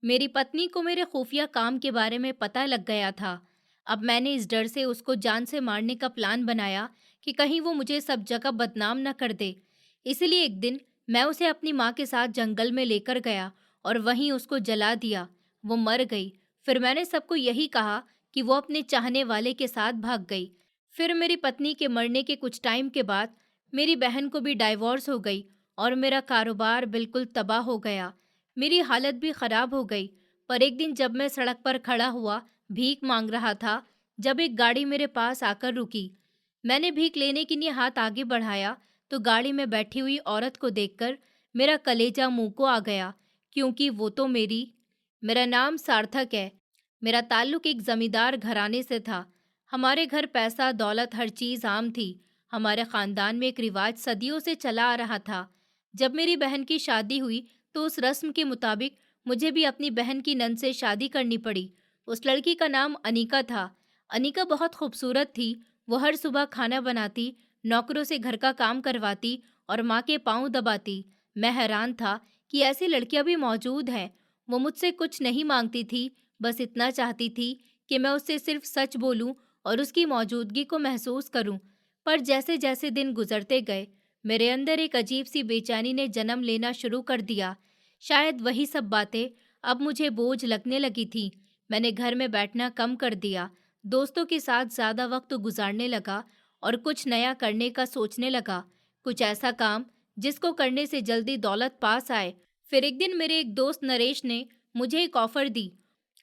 मेरी पत्नी को मेरे खुफिया काम के बारे में पता लग गया था। अब मैंने इस डर से उसको जान से मारने का प्लान बनाया कि कहीं वो मुझे सब जगह बदनाम न कर दे। इसलिए एक दिन मैं उसे अपनी माँ के साथ जंगल में लेकर गया और वहीं उसको जला दिया। वो मर गई। फिर मैंने सबको यही कहा कि वो अपने चाहने वाले के साथ भाग गई। फिर मेरी पत्नी के मरने के कुछ टाइम के बाद मेरी बहन को भी डाइवोर्स हो गई और मेरा कारोबार बिल्कुल तबाह हो गया। मेरी हालत भी खराब हो गई। पर एक दिन जब मैं सड़क पर खड़ा हुआ भीख मांग रहा था, जब एक गाड़ी मेरे पास आकर रुकी। मैंने भीख लेने के लिए हाथ आगे बढ़ाया तो गाड़ी में बैठी हुई औरत को देखकर मेरा कलेजा मुंह को आ गया, क्योंकि वो तो मेरा नाम सार्थक है। मेरा ताल्लुक एक जमींदार घराने से था। हमारे घर पैसा दौलत हर चीज आम थी। हमारे खानदान में एक रिवाज सदियों से चला आ रहा था। जब मेरी बहन की शादी हुई तो उस रस्म के मुताबिक मुझे भी अपनी बहन की नंद से शादी करनी पड़ी। उस लड़की का नाम अनीका था। अनीका बहुत खूबसूरत थी। वो हर सुबह खाना बनाती, नौकरों से घर का काम करवाती और माँ के पाँव दबाती। मैं हैरान था कि ऐसी लड़कियां भी मौजूद हैं। वो मुझसे कुछ नहीं मांगती थी, बस इतना चाहती थी कि मैं उससे सिर्फ सच बोलूं और उसकी मौजूदगी को महसूस करूं। पर जैसे जैसे दिन गुजरते गए, मेरे अंदर एक अजीब सी बेचैनी ने जन्म लेना शुरू कर दिया। शायद वही सब बातें अब मुझे बोझ लगने लगी थी। मैंने घर में बैठना कम कर दिया, दोस्तों के साथ ज़्यादा वक्त गुजारने लगा और कुछ नया करने का सोचने लगा। कुछ ऐसा काम जिसको करने से जल्दी दौलत पास आए। फिर एक दिन मेरे एक दोस्त नरेश ने मुझे एक ऑफर दी।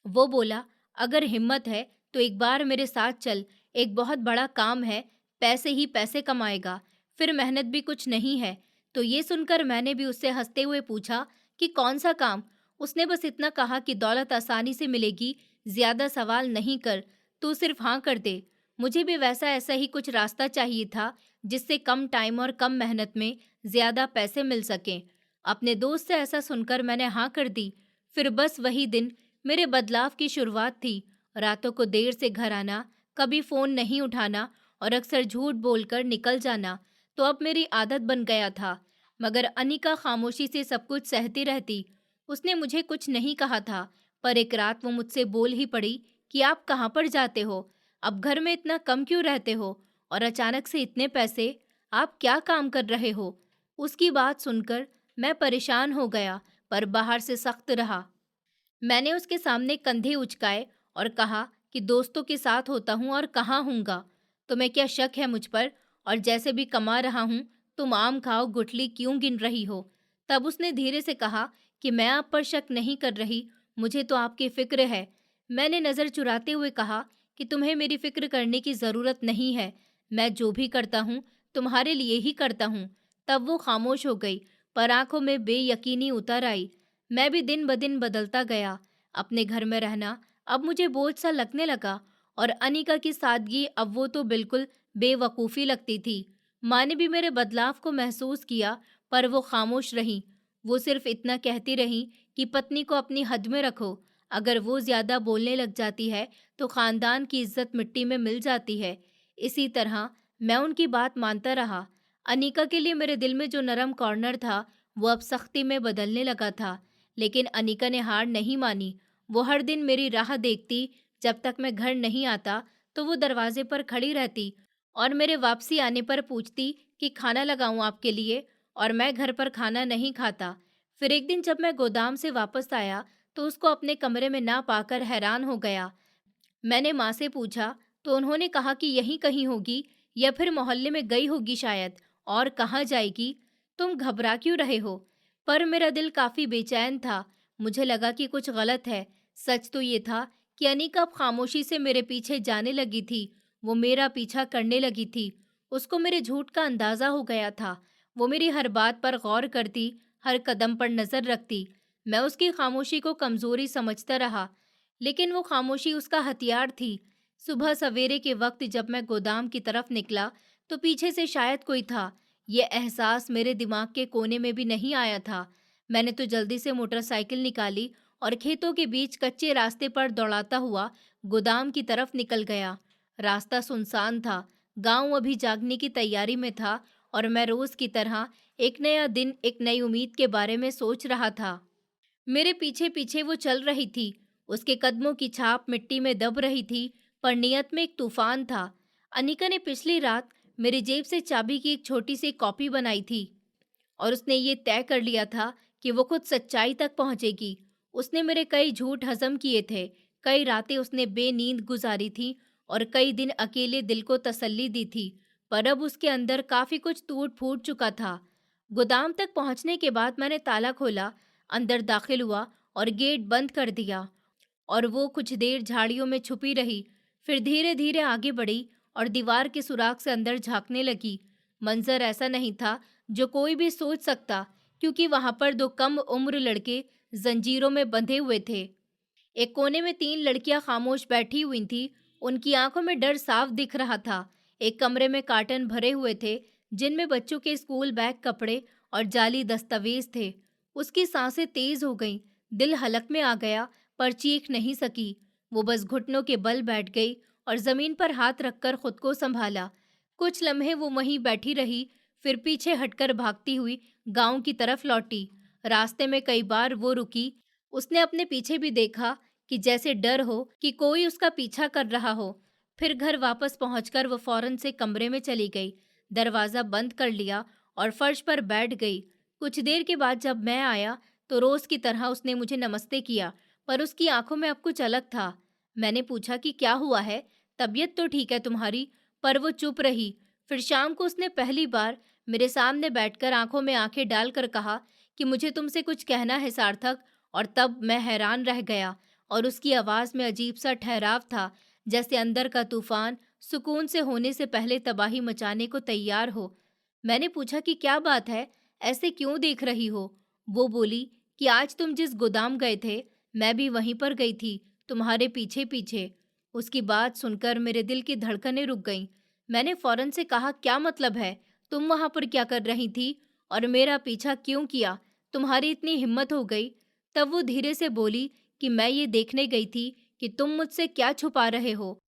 वो बोला, अगर हिम्मत है तो एक बार मेरे साथ चल, एक बहुत बड़ा काम है, पैसे ही पैसे कमाएगा, फिर मेहनत भी कुछ नहीं है। तो ये सुनकर मैंने भी उससे हंसते हुए पूछा कि कौन सा काम। उसने बस इतना कहा कि दौलत आसानी से मिलेगी, ज्यादा सवाल नहीं कर, तू सिर्फ हाँ कर दे। मुझे भी वैसा ऐसा ही कुछ रास्ता चाहिए था जिससे कम टाइम और कम मेहनत में ज्यादा पैसे मिल सकें। अपने दोस्त से ऐसा सुनकर मैंने हाँ कर दी। फिर बस वही दिन मेरे बदलाव की शुरुआत थी। रातों को देर से घर आना, कभी फोन नहीं उठाना और अक्सर झूठ बोलकर निकल जाना तो अब मेरी आदत बन गया था। मगर अनिका खामोशी से सब कुछ सहती रहती। उसने मुझे कुछ नहीं कहा था, पर एक रात वो मुझसे बोल ही पड़ी कि आप कहाँ पर जाते हो, अब घर में इतना कम क्यों रहते हो, और अचानक से इतने पैसे, आप क्या काम कर रहे हो। उसकी बात सुनकर मैं परेशान हो गया, पर बाहर से सख्त रहा। मैंने उसके सामने कंधे उचकाए और कहा कि दोस्तों के साथ होता हूँ और कहाँ हूँगा। तुम्हें क्या शक है मुझ पर, और जैसे भी कमा रहा हूँ, तुम आम खाओ गुठली क्यों गिन रही हो। तब उसने धीरे से कहा कि मैं आप पर शक नहीं कर रही, मुझे तो आपकी फिक्र है। मैंने नज़र चुराते हुए कहा कि तुम्हें मेरी फिक्र करने की ज़रूरत नहीं है, मैं जो भी करता हूँ तुम्हारे लिए ही करता हूँ। तब वो खामोश हो गई, पर आंखों में बेयकीनी उतर आई। मैं भी दिन ब दिन बदलता गया। अपने घर में रहना अब मुझे बोझ सा लगने लगा और अनिका की सादगी अब वो तो बिल्कुल बेवकूफ़ी लगती थी। माँ ने भी मेरे बदलाव को महसूस किया, पर वो खामोश रही। वो सिर्फ इतना कहती रही कि पत्नी को अपनी हद में रखो। अगर वो ज़्यादा बोलने लग जाती है तो ख़ानदान की इज्जत मिट्टी में मिल जाती है। इसी तरह मैं उनकी बात मानता रहा। अनिका के लिए मेरे दिल में जो नरम कॉर्नर था वो अब सख्ती में बदलने लगा था। लेकिन अनिका ने हार नहीं मानी। वो हर दिन मेरी राह देखती। जब तक मैं घर नहीं आता तो वो दरवाजे पर खड़ी रहती और मेरे वापसी आने पर पूछती कि खाना लगाऊं आपके लिए, और मैं घर पर खाना नहीं खाता। फिर एक दिन जब मैं गोदाम से वापस आया तो उसको अपने कमरे में ना पाकर हैरान हो गया। मैंने माँ से पूछा तो उन्होंने कहा कि यहीं कहीं होगी या फिर मोहल्ले में गई होगी शायद, और कहाँ जाएगी। तुम घबरा क्यों रहे हो। पर मेरा दिल काफी बेचैन था। मुझे लगा कि कुछ गलत है। सच तो ये था कि अनिका अब खामोशी से मेरे पीछे जाने लगी थी। वो मेरा पीछा करने लगी थी। उसको मेरे झूठ का अंदाजा हो गया था। वो मेरी हर बात पर गौर करती, हर कदम पर नजर रखती। मैं उसकी खामोशी को कमजोरी समझता रहा, लेकिन वो खामोशी उसका हथियार थी। सुबह सवेरे के वक्त जब मैं गोदाम की तरफ निकला तो पीछे से शायद कोई था। ये एहसास मेरे दिमाग के कोने में भी नहीं आया था। मैंने तो जल्दी से मोटरसाइकिल निकाली और खेतों के बीच कच्चे रास्ते पर दौड़ाता हुआ गोदाम की तरफ निकल गया। रास्ता सुनसान था। गांव अभी जागने की तैयारी में था और मैं रोज की तरह एक नया दिन, एक नई उम्मीद के बारे में सोच रहा था। मेरे पीछे पीछे वो चल रही थी। उसके कदमों की छाप मिट्टी में दब रही थी, पर नियत में एक तूफान था। अनिका ने पिछली रात मेरी जेब से चाबी की एक छोटी सी कॉपी बनाई थी और उसने ये तय कर लिया था कि वो खुद सच्चाई तक पहुंचेगी। उसने मेरे कई झूठ हजम किए थे, कई रातें उसने बेनींद गुजारी थी और कई दिन अकेले दिल को तसल्ली दी थी। पर अब उसके अंदर काफी कुछ टूट फूट चुका था। गोदाम तक पहुंचने के बाद मैंने ताला खोला, अंदर दाखिल हुआ और गेट बंद कर दिया। और वो कुछ देर झाड़ियों में छुपी रही, फिर धीरे धीरे आगे बढ़ी और दीवार के सुराख से अंदर झांकने लगी। मंजर ऐसा नहीं था जो कोई भी सोच सकता, क्योंकि वहां पर दो कम उम्र लड़के जंजीरों में बंधे हुए थे। एक कोने में तीन लड़कियां खामोश बैठी हुई थीं। उनकी आंखों में डर साफ दिख रहा था। एक कमरे में कार्टन भरे हुए थे, जिनमें बच्चों के स्कूल बैग, कपड़े और जाली दस्तावेज थे। उसकी सांसें तेज हो गईं, दिल हलक में आ गया, पर चीख नहीं सकी। वो बस घुटनों के बल बैठ गई और जमीन पर हाथ रखकर खुद को संभाला। कुछ लम्हे वो वहीं बैठी रही, फिर पीछे हटकर भागती हुई गांव की तरफ लौटी। रास्ते में कई बार वो रुकी। उसने अपने पीछे भी देखा कि जैसे डर हो कि कोई उसका पीछा कर रहा हो। फिर घर वापस पहुंचकर वो फौरन से कमरे में चली गई, दरवाजा बंद कर लिया और फर्श पर बैठ गई। कुछ देर के बाद जब मैं आया तो रोज की तरह उसने मुझे नमस्ते किया, पर उसकी आंखों में अब कुछ अलग था। मैंने पूछा कि क्या हुआ है, तबीयत तो ठीक है तुम्हारी? पर वो चुप रही। फिर शाम को उसने पहली बार मेरे सामने बैठकर आंखों में आंखें डालकर कहा कि मुझे तुमसे कुछ कहना है सार्थक। और तब मैं हैरान रह गया और उसकी आवाज में अजीब सा ठहराव था, जैसे अंदर का तूफान सुकून से होने से पहले तबाही मचाने को तैयार हो। मैंने पूछा कि क्या बात है, ऐसे क्यों देख रही हो? वो बोली कि आज तुम जिस गोदाम गए थे, मैं भी वहीं पर गई थी, तुम्हारे पीछे पीछे। उसकी बात सुनकर मेरे दिल की धड़कनें रुक गईं। मैंने फौरन से कहा, क्या मतलब है? तुम वहां पर क्या कर रही थी और मेरा पीछा क्यों किया? तुम्हारी इतनी हिम्मत हो गई? तब वो धीरे से बोली कि मैं ये देखने गई थी कि तुम मुझसे क्या छुपा रहे हो,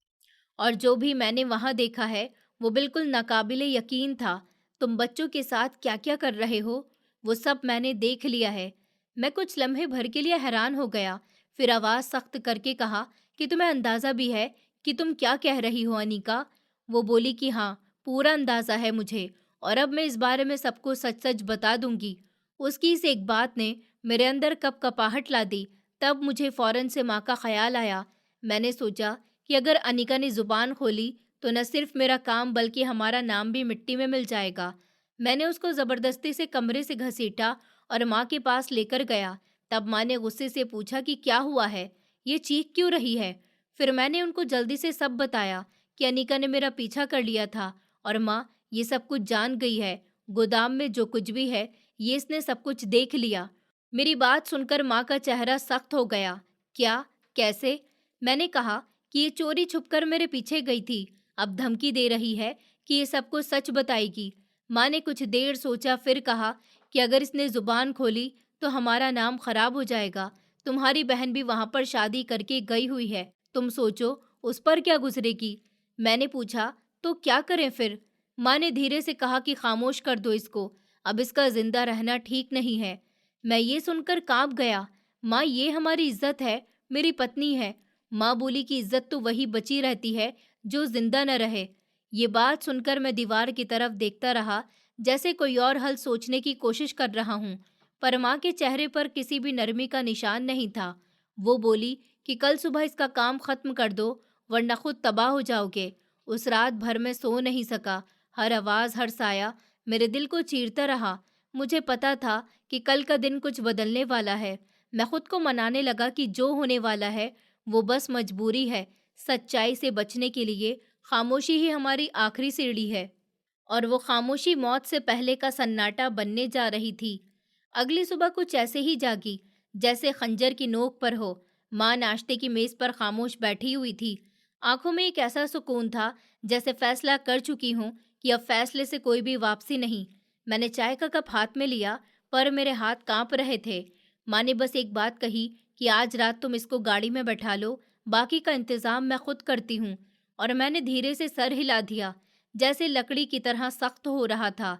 और जो भी मैंने वहां देखा है वो बिल्कुल नाकाबिले यकीन था। तुम बच्चों के साथ क्या क्या कर रहे हो, वो सब मैंने देख लिया है। मैं कुछ लम्हे भर के लिए हैरान हो गया, फिर आवाज सख्त करके कहा कि तुम्हें अंदाजा भी है कि तुम क्या कह रही हो अनीका? वो बोली कि हाँ, पूरा अंदाजा है मुझे, और अब मैं इस बारे में सबको सच सच बता दूंगी। उसकी इस एक बात ने मेरे अंदर कपकपाहट ला दी। तब मुझे फौरन से माँ का ख्याल आया। मैंने सोचा कि अगर अनिका ने जुबान खोली तो न सिर्फ मेरा काम बल्कि हमारा नाम भी मिट्टी में मिल जाएगा। मैंने उसको जबरदस्ती से कमरे से घसीटा और माँ के पास लेकर गया। तब माँ ने गुस्से से पूछा कि क्या हुआ है, ये चीख क्यों रही है? फिर मैंने उनको जल्दी से सब बताया कि अनिका ने मेरा पीछा कर लिया था और माँ ये सब कुछ जान गई है। गोदाम में जो कुछ भी है, ये इसने सब कुछ देख लिया। मेरी बात सुनकर माँ का चेहरा सख्त हो गया। क्या? कैसे? मैंने कहा कि ये चोरी छुपकर मेरे पीछे गई थी, अब धमकी दे रही है कि ये सब कुछ सच बताएगी। माँ ने कुछ देर सोचा, फिर कहा कि अगर इसने जुबान खोली तो हमारा नाम खराब हो जाएगा। तुम्हारी बहन भी वहां पर शादी करके गई हुई है, तुम सोचो उस पर क्या गुजरेगी। मैंने पूछा, तो क्या करें फिर? माँ ने धीरे से कहा कि खामोश कर दो इसको, अब इसका जिंदा रहना ठीक नहीं है। मैं ये सुनकर कांप गया। माँ, ये हमारी इज्जत है, मेरी पत्नी है। माँ बोली कि इज्जत तो वही बची रहती है जो जिंदा न रहे। ये बात सुनकर मैं दीवार की तरफ देखता रहा, जैसे कोई और हल सोचने की कोशिश कर रहा हूँ, पर माँ के चेहरे पर किसी भी नरमी का निशान नहीं था। वो बोली कि कल सुबह इसका काम खत्म कर दो, वरना खुद तबाह हो जाओगे। उस रात भर मैं सो नहीं सका। हर आवाज, हर साया मेरे दिल को चीरता रहा। मुझे पता था कि कल का दिन कुछ बदलने वाला है। मैं खुद को मनाने लगा कि जो होने वाला है वो बस मजबूरी है। सच्चाई से बचने के लिए खामोशी ही हमारी आखिरी सीढ़ी है। और वो खामोशी मौत से पहले का सन्नाटा बनने जा रही थी। अगली सुबह कुछ ऐसे ही जागी जैसे खंजर की नोक पर हो। माँ नाश्ते की मेज पर खामोश बैठी हुई थी। आंखों में एक ऐसा सुकून था जैसे फैसला कर चुकी हूँ कि अब फैसले से कोई भी वापसी नहीं। मैंने चाय का कप हाथ में लिया, पर मेरे हाथ कांप रहे थे। माँ ने बस एक बात कही कि आज रात तुम इसको गाड़ी में बैठा लो, बाकी का इंतजाम मैं खुद करती हूँ। और मैंने धीरे से सर हिला दिया, जैसे लकड़ी की तरह सख्त हो रहा था।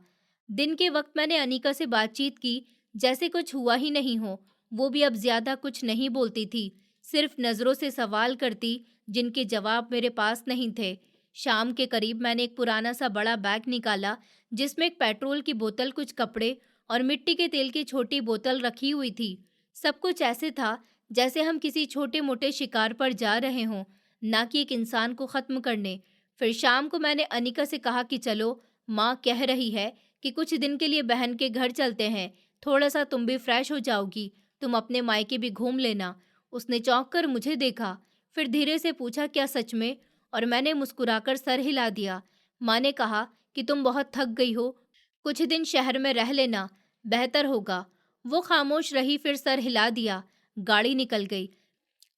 दिन के वक्त मैंने अनीका से बातचीत की जैसे कुछ हुआ ही नहीं हो। वो भी अब ज्यादा कुछ नहीं बोलती थी, सिर्फ नजरों से सवाल करती जिनके जवाब मेरे पास नहीं थे। शाम के करीब मैंने एक पुराना सा बड़ा बैग निकाला जिसमें एक पेट्रोल की बोतल, कुछ कपड़े और मिट्टी के तेल की छोटी बोतल रखी हुई थी। सब कुछ ऐसे था जैसे हम किसी छोटे मोटे शिकार पर जा रहे हों, ना कि एक इंसान को खत्म करने। फिर शाम को मैंने अनिका से कहा कि चलो, माँ कह रही है कि कुछ दिन के लिए बहन के घर चलते हैं, थोड़ा सा तुम भी फ्रेश हो जाओगी, तुम अपने मायके भी घूम लेना। उसने चौंक कर मुझे देखा, फिर धीरे से पूछा, क्या सच में? और मैंने मुस्कुराकर सर हिला दिया। माँ ने कहा कि तुम बहुत थक गई हो, कुछ दिन शहर में रह लेना, बेहतर होगा। वो खामोश रही, फिर सर हिला दिया। गाड़ी निकल गई।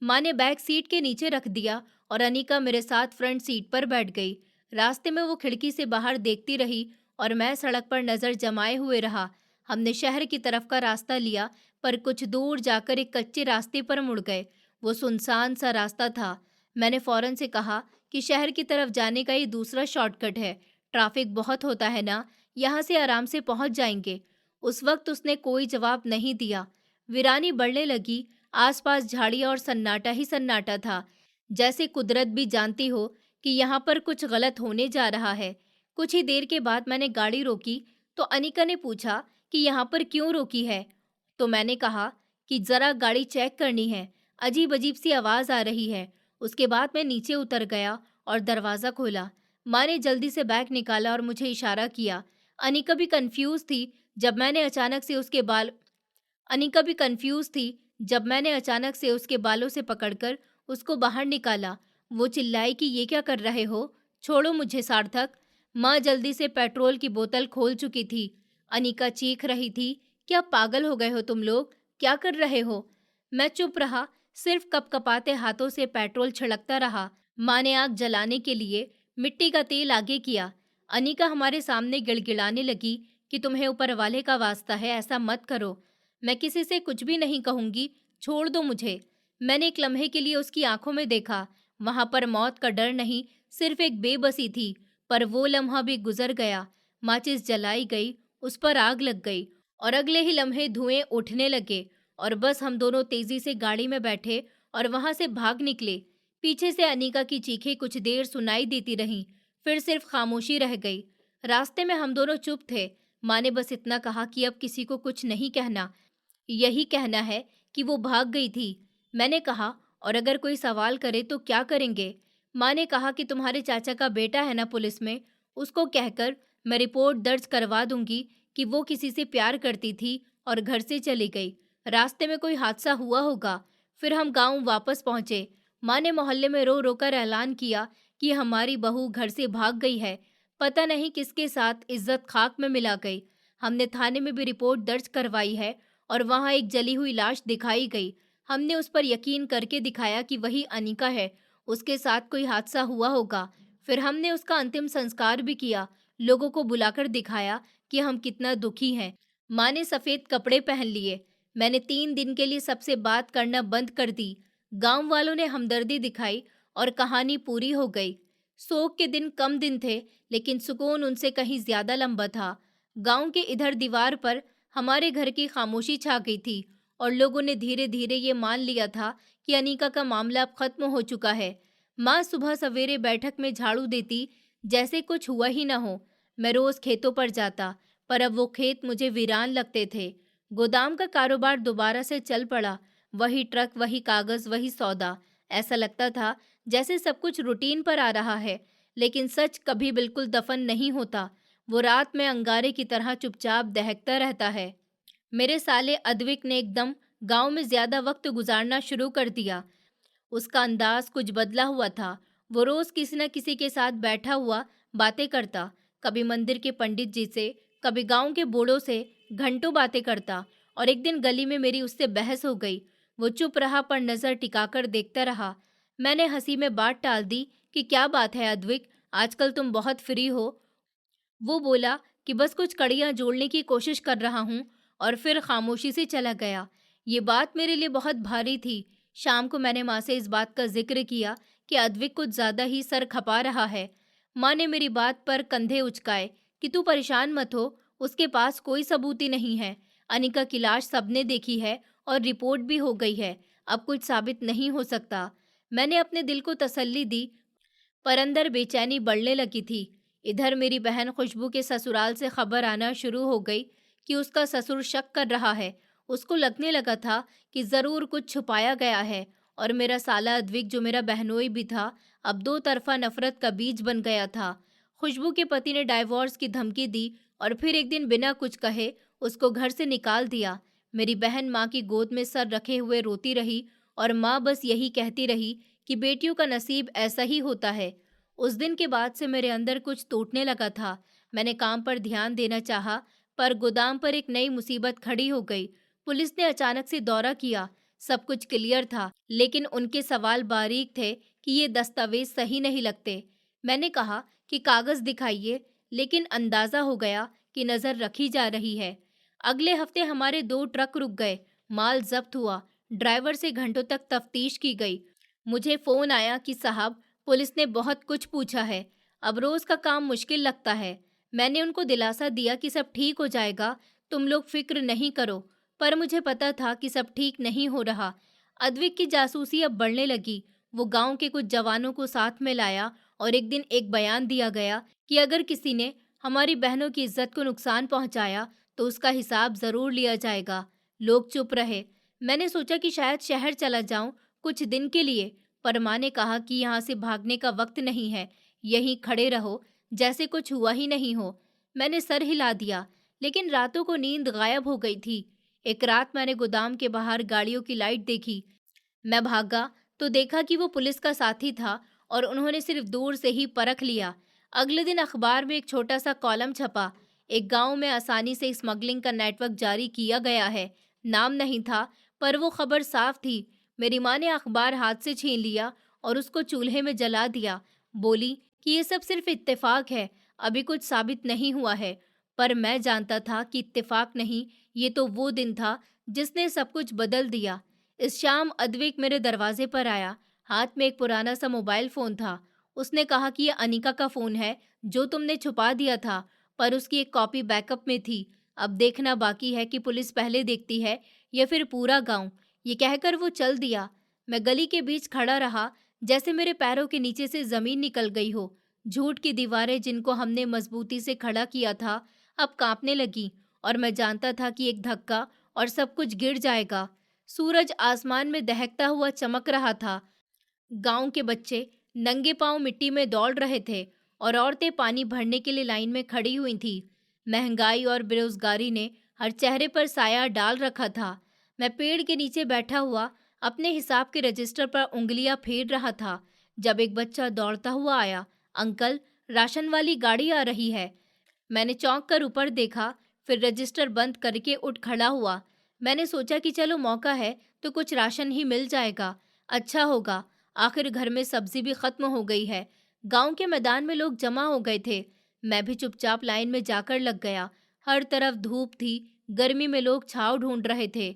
माँ ने बैग सीट के नीचे रख दिया और अनिका मेरे साथ फ्रंट सीट पर बैठ गई। रास्ते में वो खिड़की से बाहर देखती रही और मैं सड़क पर नजर जमाए हुए रहा। हमने शहर की तरफ का रास्ता लिया, पर कुछ दूर जाकर एक कच्चे रास्ते पर मुड़ गए। वो सुनसान सा रास्ता था। मैंने फौरन से कहा कि शहर की तरफ जाने का ये दूसरा शॉर्टकट है, ट्रैफिक बहुत होता है ना, यहाँ से आराम से पहुंच जाएंगे। उस वक्त उसने कोई जवाब नहीं दिया। वीरानी बढ़ने लगी। आसपास झाड़ियां और सन्नाटा ही सन्नाटा था, जैसे कुदरत भी जानती हो कि यहाँ पर कुछ गलत होने जा रहा है। कुछ ही देर के बाद मैंने गाड़ी रोकी तो अनिका ने पूछा कि यहाँ पर क्यों रोकी है। तो मैंने कहा कि जरा गाड़ी चेक करनी है, अजीब अजीब सी आवाज आ रही है। उसके बाद मैं नीचे उतर गया और दरवाजा खोला। माँ ने जल्दी से बैग निकाला और मुझे इशारा किया। अनिका भी कंफ्यूज थी जब मैंने अचानक से उसके बाल अनिका भी कंफ्यूज थी जब मैंने अचानक से उसके बालों से पकड़कर उसको बाहर निकाला। वो चिल्लाई कि ये क्या कर रहे हो, छोड़ो मुझे सार्थक। माँ जल्दी से पेट्रोल की बोतल खोल चुकी थी। अनिका चीख रही थी, क्या पागल हो गए हो तुम लोग, क्या कर रहे हो? मैं चुप रहा, सिर्फ कपकपाते हाथों से पेट्रोल छिड़कता रहा। माँ ने आग जलाने के लिए मिट्टी का तेल आगे किया। अनिका हमारे सामने गिड़गिड़ाने लगी कि तुम्हें ऊपर वाले का वास्ता है, ऐसा मत करो। मैं किसी से कुछ भी नहीं कहूंगी, छोड़ दो मुझे। मैंने एक लम्हे के लिए उसकी आंखों में देखा। वहां पर मौत का डर नहीं, सिर्फ एक बेबसी थी। पर वो लम्हा भी गुजर गया। माचिस जलाई गई, उस पर आग लग गई और अगले ही लम्हे धुएं उठने लगे और बस हम दोनों तेजी से गाड़ी में बैठे और वहां से भाग निकले। पीछे से अनीका की चीखें कुछ देर सुनाई देती रहीं, फिर सिर्फ खामोशी रह गई। रास्ते में हम दोनों चुप थे। माँ ने बस इतना कहा कि अब किसी को कुछ नहीं कहना, यही कहना है कि वो भाग गई थी। मैंने कहा, और अगर कोई सवाल करे तो क्या करेंगे? माँ ने कहा कि तुम्हारे चाचा का बेटा है ना पुलिस में, उसको कहकर मैं रिपोर्ट दर्ज करवा दूंगी कि वो किसी से प्यार करती थी और घर से चली गई। रास्ते में कोई हादसा हुआ होगा। फिर हम गांव वापस पहुंचे। माँ ने मोहल्ले में रो रो कर ऐलान किया कि हमारी बहू घर से भाग गई है, पता नहीं किसके साथ, इज्जत खाक में मिला गई। हमने थाने में भी रिपोर्ट दर्ज करवाई है और वहां एक जली हुई लाश दिखाई गई। हमने उस पर यकीन करके दिखाया कि वही अनीका है, उसके साथ कोई हादसा हुआ होगा। फिर हमने उसका अंतिम संस्कार भी किया, लोगों को बुलाकर दिखाया कि हम कितना दुखी हैं। माँ ने सफेद कपड़े पहन लिए। मैंने 3 दिन के लिए सबसे बात करना बंद कर दी। गांव वालों ने हमदर्दी दिखाई और कहानी पूरी हो गई। शोक के दिन कम दिन थे, लेकिन सुकून उनसे कहीं ज्यादा लंबा था। गांव के इधर दीवार पर हमारे घर की खामोशी छा गई थी और लोगों ने धीरे धीरे ये मान लिया था कि अनीका का मामला अब खत्म हो चुका है। माँ सुबह सवेरे बैठक में झाड़ू देती जैसे कुछ हुआ ही न हो। मैं रोज खेतों पर जाता, पर अब वो खेत मुझे वीरान लगते थे। गोदाम का कारोबार दोबारा से चल पड़ा। वही ट्रक, वही कागज, वही सौदा। ऐसा लगता था जैसे सब कुछ रूटीन पर आ रहा है, लेकिन सच कभी बिल्कुल दफन नहीं होता। वो रात में अंगारे की तरह चुपचाप दहकता रहता है। मेरे साले अद्विक ने एकदम गांव में ज्यादा वक्त गुजारना शुरू कर दिया। उसका अंदाज कुछ बदला हुआ था। वो रोज किसी न किसी के साथ बैठा हुआ बातें करता, कभी मंदिर के पंडित जी से, कभी गांव के बूढ़ों से, घंटों बातें करता। और एक दिन गली में मेरी उससे बहस हो गई। वो चुप रहा, पर नजर टिकाकर देखता रहा। मैंने हंसी में बात टाल दी कि क्या बात है अद्विक, आजकल तुम बहुत फ्री हो। वो बोला कि बस कुछ कड़ियां जोड़ने की कोशिश कर रहा हूँ, और फिर खामोशी से चला गया। ये बात मेरे लिए बहुत भारी थी। शाम को मैंने माँ से इस बात का जिक्र किया कि अद्विक कुछ ज्यादा ही सर खपा रहा है। माँ ने मेरी बात पर कंधे उचकाए कि तू परेशान मत हो, उसके पास कोई सबूत ही नहीं है। अनिका की लाश सबने देखी है और रिपोर्ट भी हो गई है। अब कुछ साबित नहीं हो सकता। मैंने अपने दिल को तसल्ली दी, पर अंदर बेचैनी बढ़ने लगी थी। इधर मेरी बहन खुशबू के ससुराल से खबर आना शुरू हो गई कि उसका ससुर शक कर रहा है। उसको लगने लगा था कि जरूर कुछ छुपाया गया है। और मेरा साला अद्विक, जो मेरा बहनोई भी था, अब दो तरफा नफरत का बीज बन गया था। खुशबू के पति ने डाइवोर्स की धमकी दी और फिर एक दिन बिना कुछ कहे उसको घर से निकाल दिया। मेरी बहन माँ की गोद में सर रखे हुए रोती रही और माँ बस यही कहती रही कि बेटियों का नसीब ऐसा ही होता है। उस दिन के बाद से मेरे अंदर कुछ टूटने लगा था। मैंने काम पर ध्यान देना चाहा, पर गोदाम पर एक नई मुसीबत खड़ी हो गई। पुलिस ने अचानक से दौरा किया। सब कुछ क्लियर था, लेकिन उनके सवाल बारीक थे कि ये दस्तावेज सही नहीं लगते। मैंने कहा कि कागज दिखाइए, लेकिन अंदाजा हो गया कि नजर रखी जा रही है। अगले हफ्ते हमारे 2 ट्रक रुक गए, माल जब्त हुआ, ड्राइवर से घंटों तक तफ्तीश की गई। मुझे फोन आया कि साहब, पुलिस ने बहुत कुछ पूछा है, अब रोज का काम मुश्किल लगता है। मैंने उनको दिलासा दिया कि सब ठीक हो जाएगा, तुम लोग फिक्र नहीं करो। पर मुझे पता था कि सब ठीक नहीं हो रहा। अद्विक की जासूसी अब बढ़ने लगी। वो गांव के कुछ जवानों को साथ में लाया और एक दिन एक बयान दिया गया कि अगर किसी ने हमारी बहनों की इज्जत को नुकसान पहुंचाया तो उसका हिसाब जरूर लिया जाएगा। लोग चुप रहे। मैंने सोचा कि शायद शहर चला जाऊं कुछ दिन के लिए, पर माँ ने कहा कि यहाँ से भागने का वक्त नहीं है, यहीं खड़े रहो जैसे कुछ हुआ ही नहीं हो। मैंने सर हिला दिया, लेकिन रातों को नींद गायब हो गई थी। एक रात मैंने गोदाम के बाहर गाड़ियों की लाइट देखी। मैं भागा तो देखा कि वो पुलिस का साथी था और उन्होंने सिर्फ दूर से ही परख लिया। अगले दिन अखबार में एक छोटा सा कॉलम छपा, एक गांव में आसानी से स्मगलिंग का नेटवर्क जारी किया गया है। नाम नहीं था, पर वो खबर साफ थी। मेरी माँ ने अखबार हाथ से छीन लिया और उसको चूल्हे में जला दिया। बोली कि ये सब सिर्फ इत्तेफाक है, अभी कुछ साबित नहीं हुआ है। पर मैं जानता था कि इत्तेफाक नहीं, ये तो वो दिन था जिसने सब कुछ बदल दिया। इस शाम अद्विक मेरे दरवाजे पर आया। हाथ में एक पुराना सा मोबाइल फोन था। उसने कहा कि ये अनिका का फोन है, जो तुमने छुपा दिया था, पर उसकी एक कॉपी बैकअप में थी। अब देखना बाकी है कि पुलिस पहले देखती है या फिर पूरा गांव। ये कहकर वो चल दिया। मैं गली के बीच खड़ा रहा, जैसे मेरे पैरों के नीचे से जमीन निकल गई हो। झूठ की दीवारें जिनको हमने मजबूती से खड़ा किया था, अब कांपने लगी और मैं जानता था कि एक धक्का और सब कुछ गिर जाएगा। सूरज आसमान में दहकता हुआ चमक रहा था। गांव के बच्चे नंगे पांव मिट्टी में दौड़ रहे थे और औरतें पानी भरने के लिए लाइन में खड़ी हुई थी। महंगाई और बेरोजगारी ने हर चेहरे पर साया डाल रखा था। मैं पेड़ के नीचे बैठा हुआ अपने हिसाब के रजिस्टर पर उंगलियां फेर रहा था, जब एक बच्चा दौड़ता हुआ आया। अंकल, राशन वाली गाड़ी आ रही है। मैंने चौंक कर ऊपर देखा, फिर रजिस्टर बंद करके उठ खड़ा हुआ। मैंने सोचा कि चलो मौका है तो कुछ राशन ही मिल जाएगा, अच्छा होगा। आखिर घर में सब्जी भी खत्म हो गई है। गांव के मैदान में लोग जमा हो गए थे। मैं भी चुपचाप लाइन में जाकर लग गया। हर तरफ धूप थी, गर्मी में लोग छांव ढूंढ रहे थे।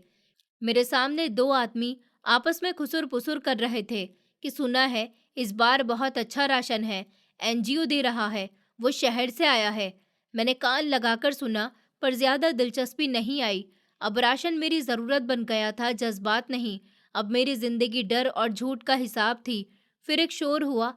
मेरे सामने 2 आदमी आपस में खुसुर-पुसुर कर रहे थे कि सुना है इस बार बहुत अच्छा राशन है, एनजीओ दे रहा है, वो शहर से आया है। मैंने कान लगाकर सुना, पर ज्यादा दिलचस्पी नहीं आई। अब राशन मेरी जरूरत बन गया था, जज्बात नहीं। अब मेरी जिंदगी डर और झूठ का हिसाब थी। फिर एक शोर हुआ।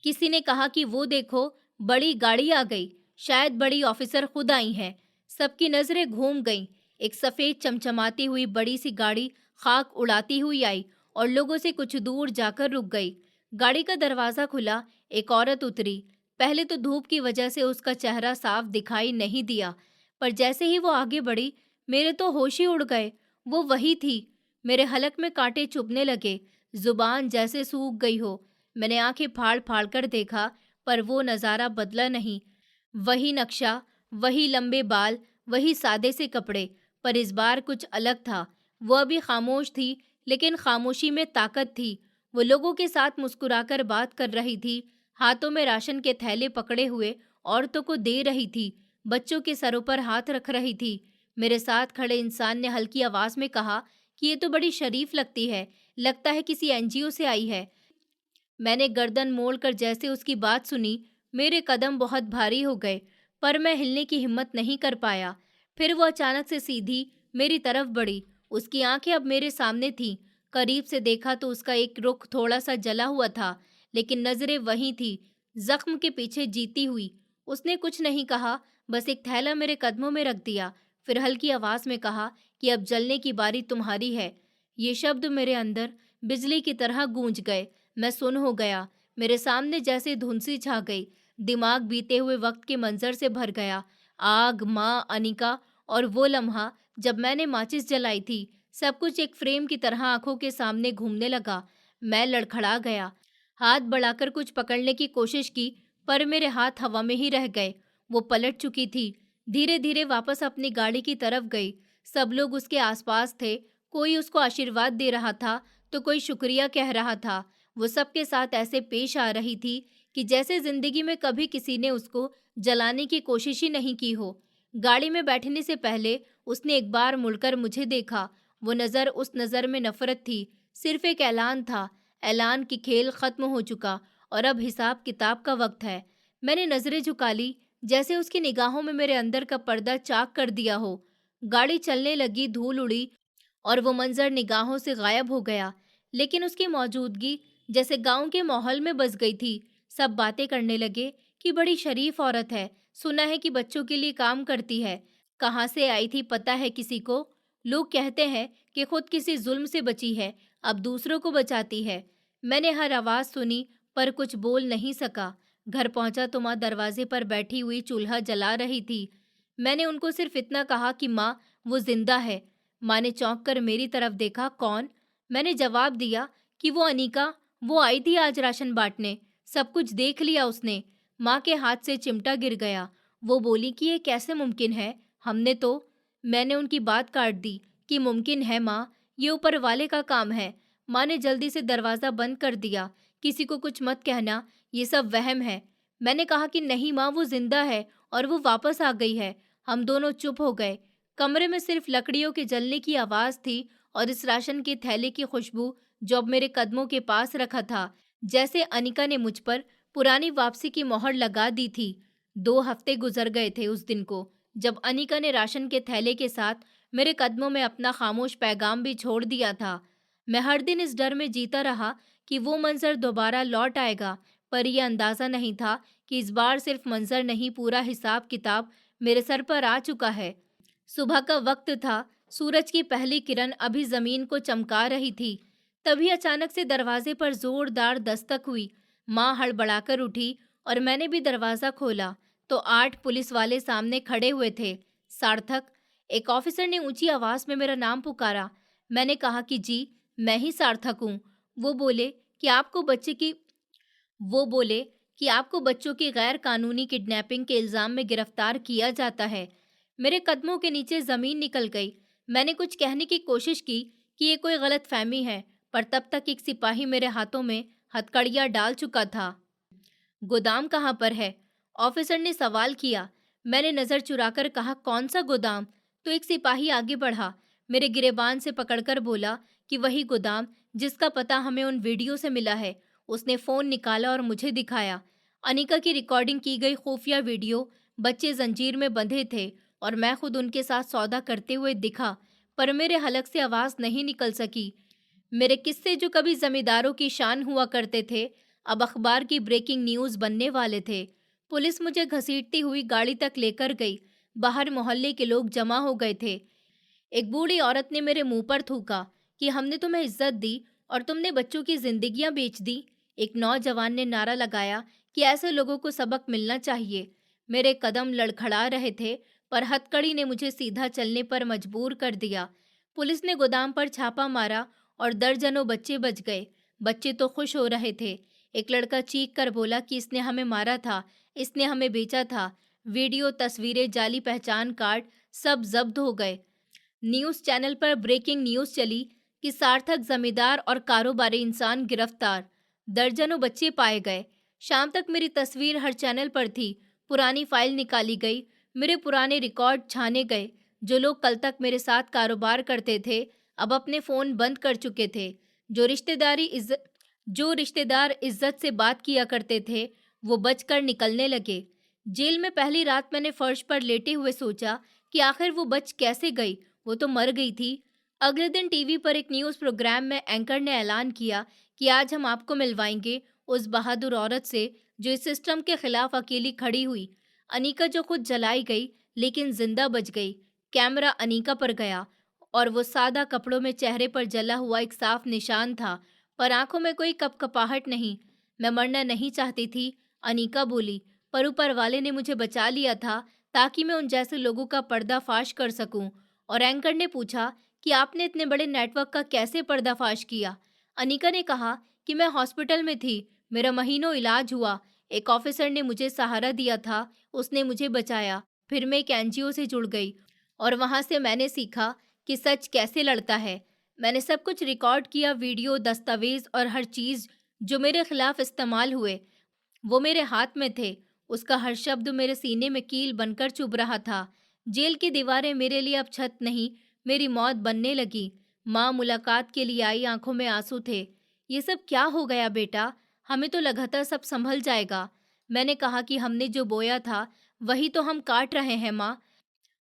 किसी ने कहा कि वो देखो, बड़ी गाड़ी आ गई, शायद बड़ी ऑफिसर खुद आई हैं। सबकी नजरें घूम गईं। एक सफेद चमचमाती हुई बड़ी सी गाड़ी खाक उड़ाती हुई आई और लोगों से कुछ दूर जाकर रुक गई। गाड़ी का दरवाजा खुला, एक औरत उतरी। पहले तो धूप की वजह से उसका चेहरा साफ दिखाई नहीं दिया, पर जैसे ही वो आगे बढ़ी, मेरे तो होश ही उड़ गए। वो वही थी। मेरे हलक में कांटे चुभने लगे, जुबान जैसे सूख गई हो। मैंने आंखें फाड़ फाड़ कर देखा, पर वो नज़ारा बदला नहीं। वही नक्शा, वही लंबे बाल, वही सादे से कपड़े, पर इस बार कुछ अलग था। वो अभी खामोश थी, लेकिन खामोशी में ताकत थी। वो लोगों के साथ मुस्कुराकर बात कर रही थी, हाथों में राशन के थैले पकड़े हुए औरतों को दे रही थी, बच्चों के सरों पर हाथ रख रही थी। मेरे साथ खड़े इंसान ने हल्की आवाज में कहा कि ये तो बड़ी शरीफ लगती है, लगता है किसी एनजीओ से आई है। मैंने गर्दन मोड़कर जैसे उसकी बात सुनी, मेरे कदम बहुत भारी हो गए, पर मैं हिलने की हिम्मत नहीं कर पाया। फिर वो अचानक से सीधी मेरी तरफ बढ़ी। उसकी आंखें अब मेरे सामने थीं। करीब से देखा तो उसका एक रुख थोड़ा सा जला हुआ था, लेकिन नजरें वहीं थी, जख्म के पीछे जीती हुई। उसने कुछ नहीं कहा, बस एक थैला मेरे कदमों में रख दिया। फिर हल्की आवाज में कहा कि अब जलने की बारी तुम्हारी है। ये शब्द मेरे अंदर बिजली की तरह गूंज गए। मैं सुन्न हो गया। मेरे सामने जैसे धुंसी छा गई। दिमाग बीते हुए वक्त के मंजर से भर गया। आग, माँ, अनिका और वो लम्हा जब मैंने माचिस जलाई थी। सब कुछ एक फ्रेम की तरह आंखों के सामने घूमने लगा। मैं लड़खड़ा गया। हाथ बढ़ाकर कुछ पकड़ने की कोशिश की, पर मेरे हाथ हवा में ही रह गए। वो पलट चुकी थी। धीरे धीरे वापस अपनी गाड़ी की तरफ गई। सब लोग उसके आसपास थे। कोई उसको आशीर्वाद दे रहा था तो कोई शुक्रिया कह रहा था। वो सबके साथ ऐसे पेश आ रही थी कि जैसे जिंदगी में कभी किसी ने उसको जलाने की कोशिश ही नहीं की हो। गाड़ी में बैठने से पहले उसने एक बार मुड़कर मुझे देखा। वो नज़र उस नज़र में नफरत थी। सिर्फ एक ऐलान था, ऐलान कि खेल खत्म हो चुका और अब हिसाब किताब का वक्त है। मैंने नजरें झुका ली, जैसे उसकी निगाहों में मेरे अंदर का पर्दा चाक कर दिया हो। गाड़ी चलने लगी, धूल उड़ी और वो मंजर निगाहों से गायब हो गया। लेकिन उसकी मौजूदगी जैसे गांव के माहौल में बस गई थी। सब बातें करने लगे कि बड़ी शरीफ औरत है, सुना है कि बच्चों के लिए काम करती है। कहाँ से आई थी पता है किसी को? लोग कहते हैं कि खुद किसी जुल्म से बची है, अब दूसरों को बचाती है। मैंने हर आवाज़ सुनी, पर कुछ बोल नहीं सका। घर पहुंचा तो माँ दरवाजे पर बैठी हुई चूल्हा जला रही थी। मैंने उनको सिर्फ इतना कहा कि माँ, वो जिंदा है। माँ ने चौंक कर मेरी तरफ देखा। कौन? मैंने जवाब दिया कि वो अनीका, वो आई थी आज राशन बांटने। सब कुछ देख लिया उसने। माँ के हाथ से चिमटा गिर गया। वो बोली कि ये कैसे मुमकिन है, हमने तो। मैंने उनकी बात काट दी कि मुमकिन है माँ, ये ऊपर वाले का काम है। माँ ने जल्दी से दरवाज़ा बंद कर दिया। किसी को कुछ मत कहना, ये सब वहम है। मैंने कहा कि नहीं माँ, वो जिंदा है और वो वापस आ गई है। हम दोनों चुप हो गए। कमरे में सिर्फ लकड़ियों के जलने की आवाज़ थी और इस राशन के थैले की खुशबू जो अब मेरे कदमों के पास रखा था। जैसे अनिका ने मुझ पर पुरानी वापसी की मोहर लगा दी थी। 2 हफ्ते गुजर गए थे उस दिन को, जब अनिका ने राशन के थैले के साथ मेरे कदमों में अपना खामोश पैगाम भी छोड़ दिया था। मैं हर दिन इस डर में जीता रहा कि वो मंजर दोबारा लौट आएगा, पर यह अंदाज़ा नहीं था कि इस बार सिर्फ मंजर नहीं, पूरा हिसाब किताब मेरे सर पर आ चुका है। सुबह का वक्त था। सूरज की पहली किरण अभी जमीन को चमका रही थी। तभी अचानक से दरवाजे पर जोरदार दस्तक हुई। माँ हड़बड़ाकर उठी और मैंने भी दरवाजा खोला तो 8 पुलिस वाले सामने खड़े हुए थे। सार्थक, एक ऑफिसर ने ऊंची आवाज में मेरा नाम पुकारा। मैंने कहा कि जी, मैं ही सार्थक हूँ। वो बोले कि आपको बच्चे की वो बोले कि आपको बच्चों की गैर कानूनी किडनैपिंग के इल्जाम में गिरफ्तार किया जाता है। मेरे कदमों के नीचे जमीन निकल गई। मैंने कुछ कहने की कोशिश की कि ये कोई गलत फहमी है, पर तब तक एक सिपाही मेरे हाथों में हथकड़ियां डाल चुका था। गोदाम कहाँ पर है? ऑफिसर ने सवाल किया। मैंने नजर चुराकर कहा, कौन सा गोदाम? तो एक सिपाही आगे बढ़ा, मेरे गिरेबान से पकड़कर बोला कि वही गोदाम जिसका पता हमें उन वीडियो से मिला है। उसने फोन निकाला और मुझे दिखाया। अनिका की रिकॉर्डिंग की गई खुफिया वीडियो। बच्चे जंजीर में बंधे थे और मैं खुद उनके साथ सौदा करते हुए दिखा, पर मेरे हलक से आवाज नहीं निकल सकी। मेरे किस्से जो कभी जमींदारों की शान हुआ करते थे, अब अखबार की ब्रेकिंग न्यूज बनने वाले थे। पुलिस मुझे घसीटती हुई गाड़ी तक लेकर गई। बाहर मोहल्ले के लोग जमा हो गए थे। एक बूढ़ी औरत ने मेरे मुंह पर थूका कि हमने तुम्हें इज्जत दी और तुमने बच्चों की जिंदगियां बेच दी। एक नौजवान ने नारा लगाया कि ऐसे लोगों को सबक मिलना चाहिए। मेरे कदम लड़खड़ा रहे थे, पर हथकड़ी ने मुझे सीधा चलने पर मजबूर कर दिया। पुलिस ने गोदाम पर छापा मारा और दर्जनों बच्चे बच गए। बच्चे तो खुश हो रहे थे। एक लड़का चीख कर बोला कि इसने हमें मारा था, इसने हमें बेचा था। वीडियो, तस्वीरें, जाली पहचान कार्ड सब जब्त हो गए। न्यूज़ चैनल पर ब्रेकिंग न्यूज़ चली कि सार्थक जमींदार और कारोबारी इंसान गिरफ्तार। दर्जनों बच्चे पाए गए। शाम तक मेरी तस्वीर हर चैनल पर थी। पुरानी फाइल निकाली गई। मेरे पुराने रिकॉर्ड छाने गए। जो लोग कल तक मेरे साथ कारोबार करते थे, अब अपने फ़ोन बंद कर चुके थे। जो रिश्तेदार इज्जत से बात किया करते थे, वो बचकर निकलने लगे। जेल में पहली रात मैंने फर्श पर लेटे हुए सोचा कि आखिर वो बच कैसे गई। वो तो मर गई थी। अगले दिन टीवी पर एक न्यूज़ प्रोग्राम में एंकर ने ऐलान किया कि आज हम आपको मिलवाएंगे उस बहादुर औरत से जो इस सिस्टम के खिलाफ अकेली खड़ी हुई। अनीका जो खुद जलाई गई लेकिन जिंदा बच गई। कैमरा अनीका पर गया और वो सादा कपड़ों में चेहरे पर जला हुआ एक साफ निशान था, पर आंखों में कोई कपकपाहट नहीं। मैं मरना नहीं चाहती थी, अनीका बोली, पर ऊपर वाले ने मुझे बचा लिया था ताकि मैं उन जैसे लोगों का पर्दाफाश कर सकूं। और एंकर ने पूछा कि आपने इतने बड़े नेटवर्क का कैसे पर्दाफाश किया? अनीका ने कहा कि मैं हॉस्पिटल में थी, मेरा महीनों इलाज हुआ। एक ऑफिसर ने मुझे सहारा दिया था, उसने मुझे बचाया। फिर मैं एक एनजीओ से जुड़ गई और वहां से मैंने सीखा कि सच कैसे लड़ता है। मैंने सब कुछ रिकॉर्ड किया, वीडियो, दस्तावेज और हर चीज जो मेरे खिलाफ इस्तेमाल हुए, वो मेरे हाथ में थे। उसका हर शब्द मेरे सीने में कील बनकर चुभ रहा था। जेल की दीवारें मेरे लिए अब छत नहीं, मेरी मौत बनने लगी। माँ मुलाकात के लिए आई, आंखों में आंसू थे। ये सब क्या हो गया बेटा? हमें तो लगा था सब संभल जाएगा। मैंने कहा कि हमने जो बोया था वही तो हम काट रहे हैं माँ।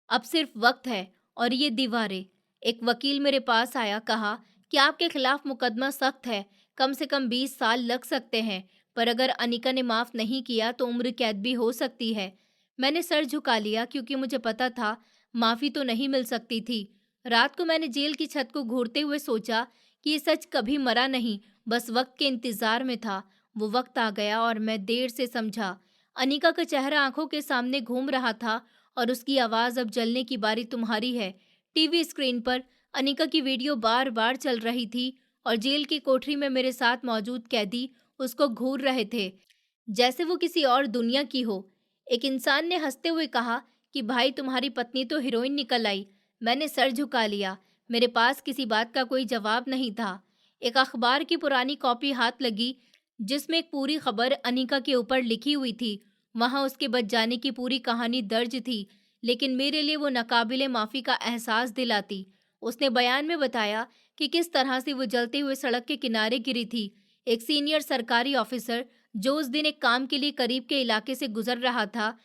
अब सिर्फ वक्त है और ये दीवारें। एक वकील मेरे पास आया, कहा कि आपके खिलाफ मुकदमा सख्त है, कम से कम 20 साल लग सकते हैं, पर अगर अनिका ने माफ नहीं किया तो उम्र कैद भी हो सकती है। मैंने सर झुका लिया क्योंकि मुझे पता था माफी तो नहीं मिल सकती थी। रात को मैंने जेल की छत को घूरते हुए सोचा कि ये सच कभी मरा नहीं, बस वक्त के इंतजार में था। वो वक्त आ गया और मैं देर से समझा। अनिका का चेहरा आंखों के सामने घूम रहा था और उसकी आवाज, अब जलने की बारी तुम्हारी है। टीवी स्क्रीन पर अनिका की वीडियो बार बार चल रही थी और जेल की कोठरी में मेरे साथ मौजूद कैदी उसको घूर रहे थे जैसे वो किसी और दुनिया की हो। एक इंसान ने हंसते हुए कहा कि भाई तुम्हारी पत्नी तो हीरोइन निकल आई। मैंने सर झुका लिया, मेरे पास किसी बात का कोई जवाब नहीं था। एक अखबार की पुरानी कॉपी हाथ लगी जिसमें एक पूरी खबर अनिका के ऊपर लिखी हुई थी। वहां उसके बच जाने की पूरी कहानी दर्ज थी, लेकिन मेरे लिए वो नाकाबिले माफी का एहसास दिलाती। उसने बयान में बताया कि किस तरह से वो जलते हुए सड़क के किनारे गिरी थी। एक सीनियर सरकारी ऑफिसर जो उस दिन एक काम के लिए करीब के इलाके से गुजर रहा था,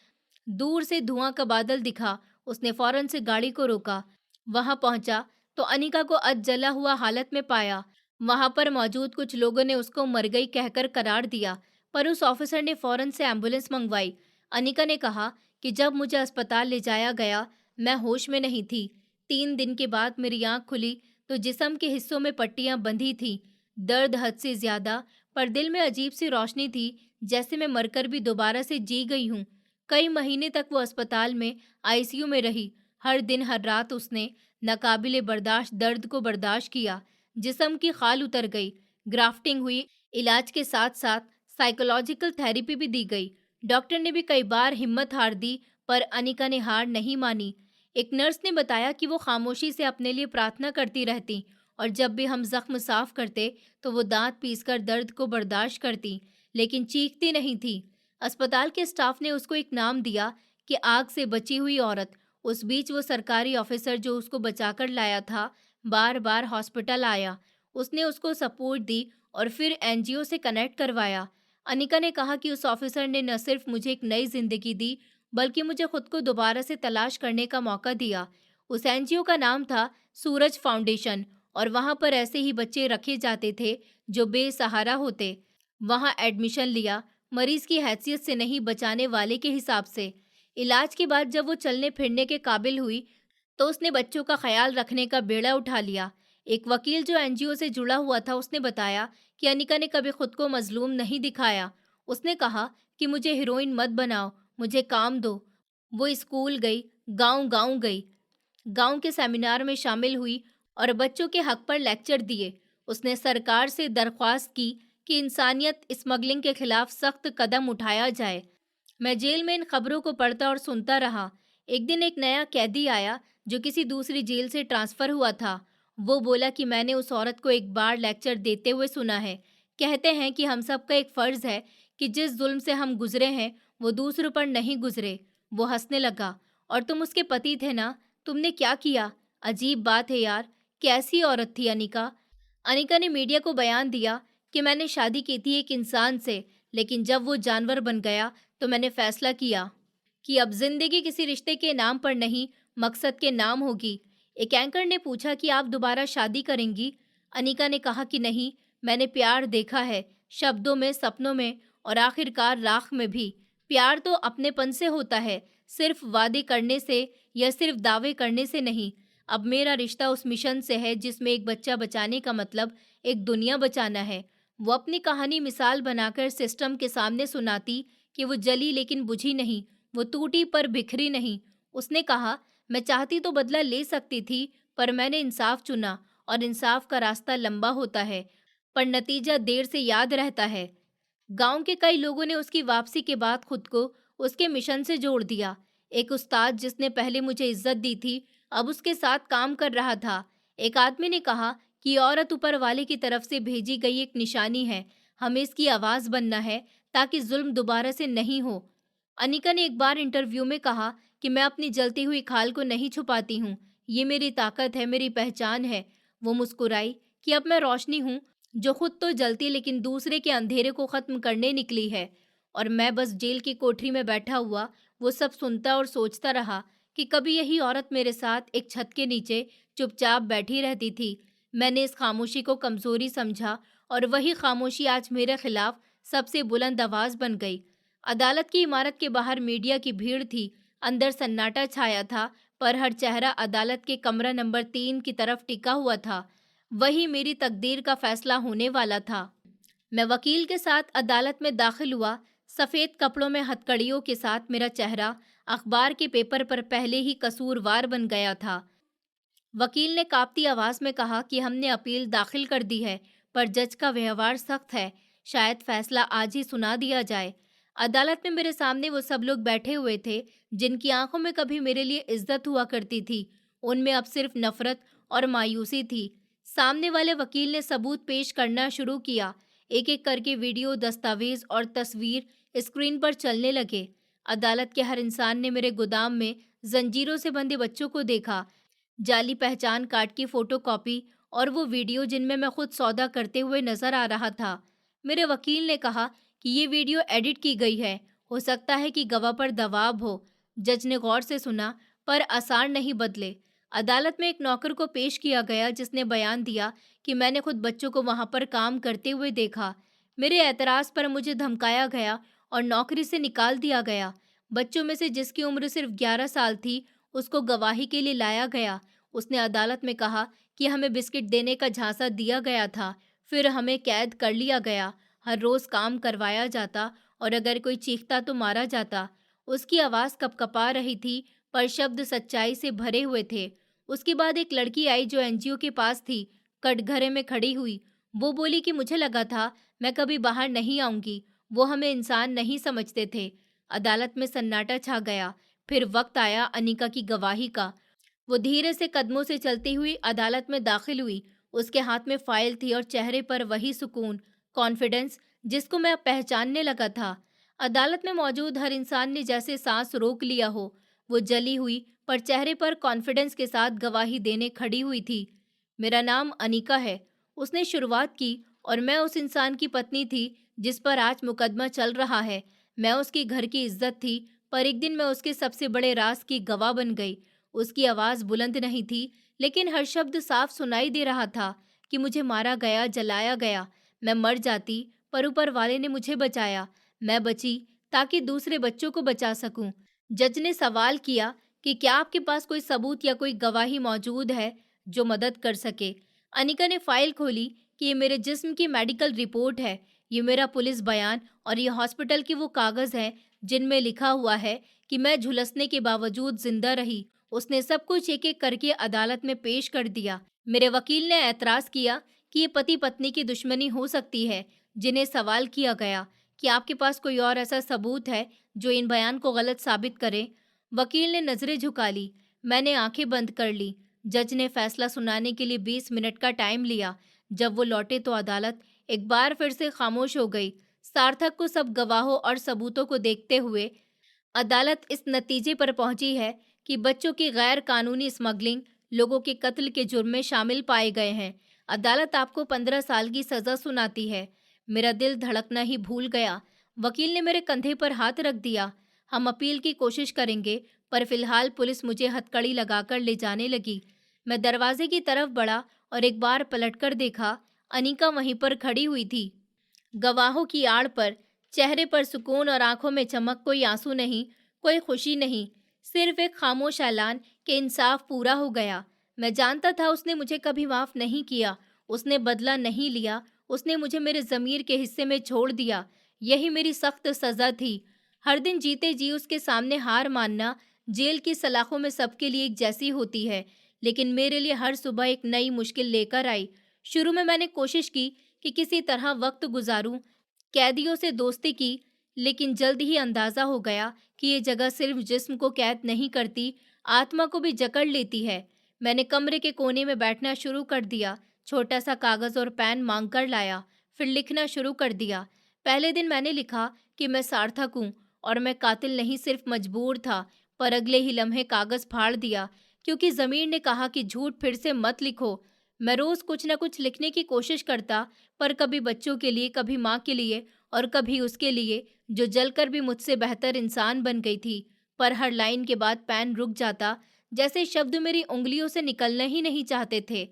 दूर से धुआं का बादल दिखा। उसने फौरन से गाड़ी को रोका। वहां पहुंचा तो अनिका को अध जला हुआ हालत में पाया। वहां पर मौजूद कुछ लोगों ने उसको मर गई कहकर करार दिया, पर उस ऑफिसर ने फौरन से एम्बुलेंस मंगवाई। अनिका ने कहा कि जब मुझे अस्पताल ले जाया गया, मैं होश में नहीं थी। 3 दिन के बाद मेरी आंख खुली तो जिस्म के हिस्सों में पट्टियां बंधी थी। दर्द हद से ज्यादा, पर दिल में अजीब सी रोशनी थी, जैसे मैं मरकर भी दोबारा से जी गई हूँ। कई महीने तक वो अस्पताल में आईसीयू में रही। हर दिन हर रात उसने नाकाबिले बर्दाश्त दर्द को बर्दाश्त किया। जिस्म की खाल उतर गई, ग्राफ्टिंग हुई, इलाज के साथ साथ साइकोलॉजिकल थेरेपी भी दी गई। डॉक्टर ने भी कई बार हिम्मत हार दी, पर अनिका ने हार नहीं मानी। एक नर्स ने बताया कि वो खामोशी से अपने लिए प्रार्थना करती रहती और जब भी हम जख्म साफ करते तो वो दांत पीसकर दर्द को बर्दाश्त करती, लेकिन चीखती नहीं थी। अस्पताल के स्टाफ ने उसको एक नाम दिया कि आग से बची हुई औरत। उस बीच वो सरकारी ऑफिसर जो उसको बचाकर लाया था, बार बार हॉस्पिटल आया। उसने उसको सपोर्ट दी और फिर एनजीओ से कनेक्ट करवाया। अनिका ने कहा कि उस ऑफिसर ने न सिर्फ मुझे एक नई जिंदगी दी, बल्कि मुझे खुद को दोबारा से तलाश करने का मौका दिया। उस एनजीओ का नाम था सूरज फाउंडेशन और वहां पर ऐसे ही बच्चे रखे जाते थे जो बेसहारा होते। वहां एडमिशन लिया, मरीज की हैसियत से नहीं, बचाने वाले के हिसाब से। इलाज के बाद जब वो चलने फिरने के काबिल हुई तो उसने बच्चों का ख्याल रखने का बेड़ा उठा लिया। एक वकील जो एनजीओ से जुड़ा हुआ था, उसने बताया कि अनिका ने कभी खुद को मजलूम नहीं दिखाया। उसने कहा कि मुझे हीरोइन मत बनाओ, मुझे काम दो। वो स्कूल गई, गांव-गांव गई, गांव के सेमिनार में शामिल हुई और बच्चों के हक पर लेक्चर दिए। उसने सरकार से दरख्वास्त की कि इंसानियत स्मगलिंग के खिलाफ सख्त कदम उठाया जाए। मैं जेल में इन खबरों को पढ़ता और सुनता रहा। एक दिन एक नया कैदी आया जो किसी दूसरी जेल से ट्रांसफर हुआ था। वो बोला कि मैंने उस औरत को एक बार लेक्चर देते हुए सुना है। कहते हैं कि हम सबका एक फर्ज है कि जिस जुल्म से हम गुजरे हैं वो दूसरों पर नहीं गुजरे। वो हंसने लगा। और तुम उसके पति थे ना, तुमने क्या किया? अजीब बात है यार, कैसी औरत थी अनिका? अनिका ने मीडिया को बयान दिया कि मैंने शादी की थी एक इंसान से, लेकिन जब वो जानवर बन गया तो मैंने फैसला किया कि अब जिंदगी किसी रिश्ते के नाम पर नहीं, मकसद के नाम होगी। एक एंकर ने पूछा कि आप दोबारा शादी करेंगी? अनिका ने कहा कि नहीं, मैंने प्यार देखा है, शब्दों में, सपनों में और आखिरकार राख में भी। प्यार तो अपनेपन से होता है, सिर्फ वादे करने से या सिर्फ दावे करने से नहीं। अब मेरा रिश्ता उस मिशन से है जिसमें एक बच्चा बचाने का मतलब एक दुनिया बचाना है। वो अपनी कहानी मिसाल बनाकर सिस्टम के सामने सुनाती कि वो जली लेकिन बुझी नहीं, वो टूटी पर बिखरी नहीं। उसने कहा, मैं चाहती तो बदला ले सकती थी, पर मैंने इंसाफ चुना और इंसाफ का रास्ता लंबा होता है, पर नतीजा देर से याद रहता है। गांव के कई लोगों ने उसकी वापसी के बाद खुद को उसके मिशन से जोड़ दिया। एक उस्ताद जिसने पहले मुझे इज्जत दी थी, अब उसके साथ काम कर रहा था। एक आदमी ने कहा कि ये औरत ऊपर वाले की तरफ से भेजी गई एक निशानी है, हमें इसकी आवाज बनना है ताकि जुल्म दोबारा से नहीं हो। अनिका ने एक बार इंटरव्यू में कहा कि मैं अपनी जलती हुई खाल को नहीं छुपाती हूँ, ये मेरी ताकत है, मेरी पहचान है। वो मुस्कुराई कि अब मैं रोशनी हूँ, जो खुद तो जलती लेकिन दूसरे के अंधेरे को खत्म करने निकली है। और मैं बस जेल की कोठरी में बैठा हुआ वो सब सुनता और सोचता रहा कि कभी यही औरत मेरे साथ एक छत के नीचे चुपचाप बैठी रहती थी। मैंने इस खामोशी को कमजोरी समझा और वही खामोशी आज मेरे खिलाफ सबसे बुलंद आवाज बन गई। अदालत की इमारत के बाहर मीडिया की भीड़ थी, अंदर सन्नाटा छाया था, पर हर चेहरा अदालत के कमरा नंबर 3 की तरफ टिका हुआ था। वही मेरी तकदीर का फैसला होने वाला था। मैं वकील के साथ अदालत में दाखिल हुआ। सफ़ेद कपड़ों में हथकड़ियों के साथ मेरा चेहरा अखबार के पेपर पर पहले ही कसूरवार बन गया था। वकील ने कांपती आवाज में कहा कि हमने अपील दाखिल कर दी है, पर जज का व्यवहार सख्त है, शायद फैसला आज ही सुना दिया जाए। अदालत में मेरे सामने वो सब लोग बैठे हुए थे जिनकी आंखों में कभी मेरे लिए इज्जत हुआ करती थी, उनमें अब सिर्फ नफरत और मायूसी थी। सामने वाले वकील ने सबूत पेश करना शुरू किया। एक एक करके वीडियो, दस्तावेज और तस्वीर स्क्रीन पर चलने लगे। अदालत के हर इंसान ने मेरे गोदाम में जंजीरों से बंधे बच्चों को देखा, जाली पहचान कार्ड की फोटोकॉपी और वो वीडियो जिनमें मैं खुद सौदा करते हुए नजर आ रहा था। मेरे वकील ने कहा कि ये वीडियो एडिट की गई है, हो सकता है कि गवाह पर दबाव हो। जज ने गौर से सुना, पर आसार नहीं बदले। अदालत में एक नौकर को पेश किया गया जिसने बयान दिया कि मैंने खुद बच्चों को वहां पर काम करते हुए देखा। मेरे एतराज पर मुझे धमकाया गया और नौकरी से निकाल दिया गया। बच्चों में से जिसकी उम्र सिर्फ 11 साल थी, उसको गवाही के लिए लाया गया। उसने अदालत में कहा कि हमें बिस्किट देने का झांसा दिया गया था, फिर हमें कैद कर लिया गया। हर रोज काम करवाया जाता और अगर कोई चीखता तो मारा जाता। उसकी आवाज़ कपकपा रही थी, पर शब्द सच्चाई से भरे हुए थे। उसके बाद एक लड़की आई जो एनजीओ के पास थी, कटघरे में खड़ी हुई। वो बोली कि मुझे लगा था मैं कभी बाहर नहीं आऊंगी, वो हमें इंसान नहीं समझते थे। अदालत में सन्नाटा छा गया। फिर वक्त आया अनिका की गवाही का। वो धीरे से कदमों से चलती हुई अदालत में दाखिल हुई। उसके हाथ में फाइल थी और चेहरे पर वही सुकून, कॉन्फिडेंस जिसको मैं अब पहचानने लगा था। अदालत में मौजूद हर इंसान ने जैसे सांस रोक लिया हो। वो जली हुई पर चेहरे पर कॉन्फिडेंस के साथ गवाही देने खड़ी हुई थी। मेरा नाम अनिका है, उसने शुरुआत की, और मैं उस इंसान की पत्नी थी जिस पर आज मुकदमा चल रहा है। मैं उसकी घर की इज्जत थी, पर एक दिन मैं उसके सबसे बड़े राज की गवाह बन गई। उसकी आवाज़ बुलंद नहीं थी, लेकिन हर शब्द साफ सुनाई दे रहा था कि मुझे मारा गया, जलाया गया। मैं मर जाती, पर ऊपर वाले ने मुझे बचाया। मैं बची ताकि दूसरे बच्चों को बचा सकूं। जज ने सवाल किया कि क्या आपके पास कोई सबूत या कोई गवाही मौजूद है जो मदद कर सके। अनिका ने फाइल खोली कि ये मेरे जिस्म की मेडिकल रिपोर्ट है, ये मेरा पुलिस बयान और ये हॉस्पिटल के वो कागज़ हैं जिनमें लिखा हुआ है कि मैं झुलसने के बावजूद जिंदा रही। उसने सब कुछ एक एक करके अदालत में पेश कर दिया। मेरे वकील ने एतराज़ किया कि ये पति पत्नी की दुश्मनी हो सकती है। जिन्हें सवाल किया गया कि आपके पास कोई और ऐसा सबूत है जो इन बयान को गलत साबित करे। वकील ने नजरें झुका ली। मैंने आंखें बंद कर ली। जज ने फैसला सुनाने के लिए 20 मिनट का टाइम लिया। जब वो लौटे तो अदालत एक बार फिर से खामोश हो गई। सार्थक को सब गवाहों और सबूतों को देखते हुए अदालत इस नतीजे पर पहुंची है कि बच्चों की गैर कानूनी स्मगलिंग लोगों के कत्ल के जुर्म में शामिल पाए गए हैं। अदालत आपको 15 साल की सजा सुनाती है। मेरा दिल धड़कना ही भूल गया। वकील ने मेरे कंधे पर हाथ रख दिया। हम अपील की कोशिश करेंगे, पर फिलहाल पुलिस मुझे हथकड़ी लगाकर ले जाने लगी। मैं दरवाजे की तरफ बढ़ा और एक बार पलटकर देखा। अनीका वहीं पर खड़ी हुई थी, गवाहों की आड़ पर, चेहरे पर सुकून और आंखों में चमक। कोई आंसू नहीं, कोई खुशी नहीं, सिर्फ एक खामोश ऐलान कि इंसाफ पूरा हो गया। मैं जानता था उसने मुझे कभी माफ नहीं किया, उसने बदला नहीं लिया, उसने मुझे मेरे ज़मीर के हिस्से में छोड़ दिया। यही मेरी सख्त सज़ा थी। हर दिन जीते जी उसके सामने हार मानना जेल की सलाखों में सबके लिए एक जैसी होती है, लेकिन मेरे लिए हर सुबह एक नई मुश्किल लेकर आई। शुरू में मैंने कोशिश की कि किसी तरह वक्त गुजारूं, कैदियों से दोस्ती की, लेकिन जल्द ही अंदाजा हो गया कि ये जगह सिर्फ जिस्म को कैद नहीं करती, आत्मा को भी जकड़ लेती है। मैंने कमरे के कोने में बैठना शुरू कर दिया, छोटा सा कागज और पेन मांग कर लाया, फिर लिखना शुरू कर दिया। पहले दिन मैंने लिखा कि मैं सार्थक हूँ और मैं कातिल नहीं, सिर्फ मजबूर था। पर अगले ही लम्हे कागज फाड़ दिया, क्योंकि जमीर ने कहा कि झूठ फिर से मत लिखो। मैं रोज कुछ न कुछ लिखने की कोशिश करता, पर कभी बच्चों के लिए, कभी माँ के लिए और कभी उसके लिए जो जलकर भी मुझसे बेहतर इंसान बन गई थी। पर हर लाइन के बाद पेन रुक जाता, जैसे शब्द मेरी उंगलियों से निकलना ही नहीं चाहते थे।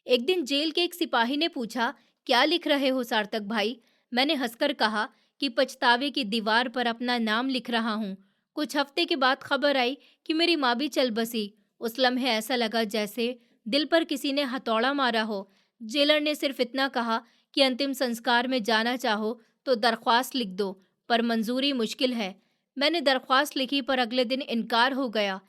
एक दिन जेल के एक सिपाही ने पूछा, क्या लिख रहे हो सार्थक भाई? मैंने हंसकर कहा कि पछतावे की दीवार पर अपना नाम लिख रहा हूँ। कुछ हफ्ते के बाद खबर आई कि मेरी माँ भी चल बसी। उस लम्हे ऐसा लगा जैसे दिल पर किसी ने हथौड़ा मारा हो। जेलर ने सिर्फ इतना कहा कि अंतिम संस्कार में जाना चाहो तो दरख्वास्त लिख दो, पर मंजूरी मुश्किल है। मैंने दरख्वास्त लिखी, पर अगले दिन इनकार हो गया।